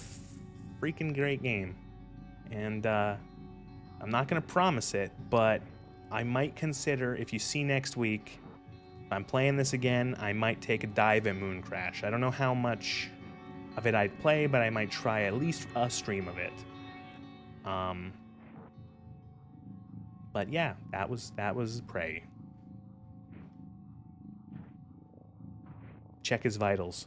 freaking great game. And I'm not going to promise it, but I might consider, if you see next week, if I'm playing this again, I might take a dive at Moon Crash. I don't know how much of it I'd play, but I might try at least a stream of it. But yeah, that was Prey. check his vitals.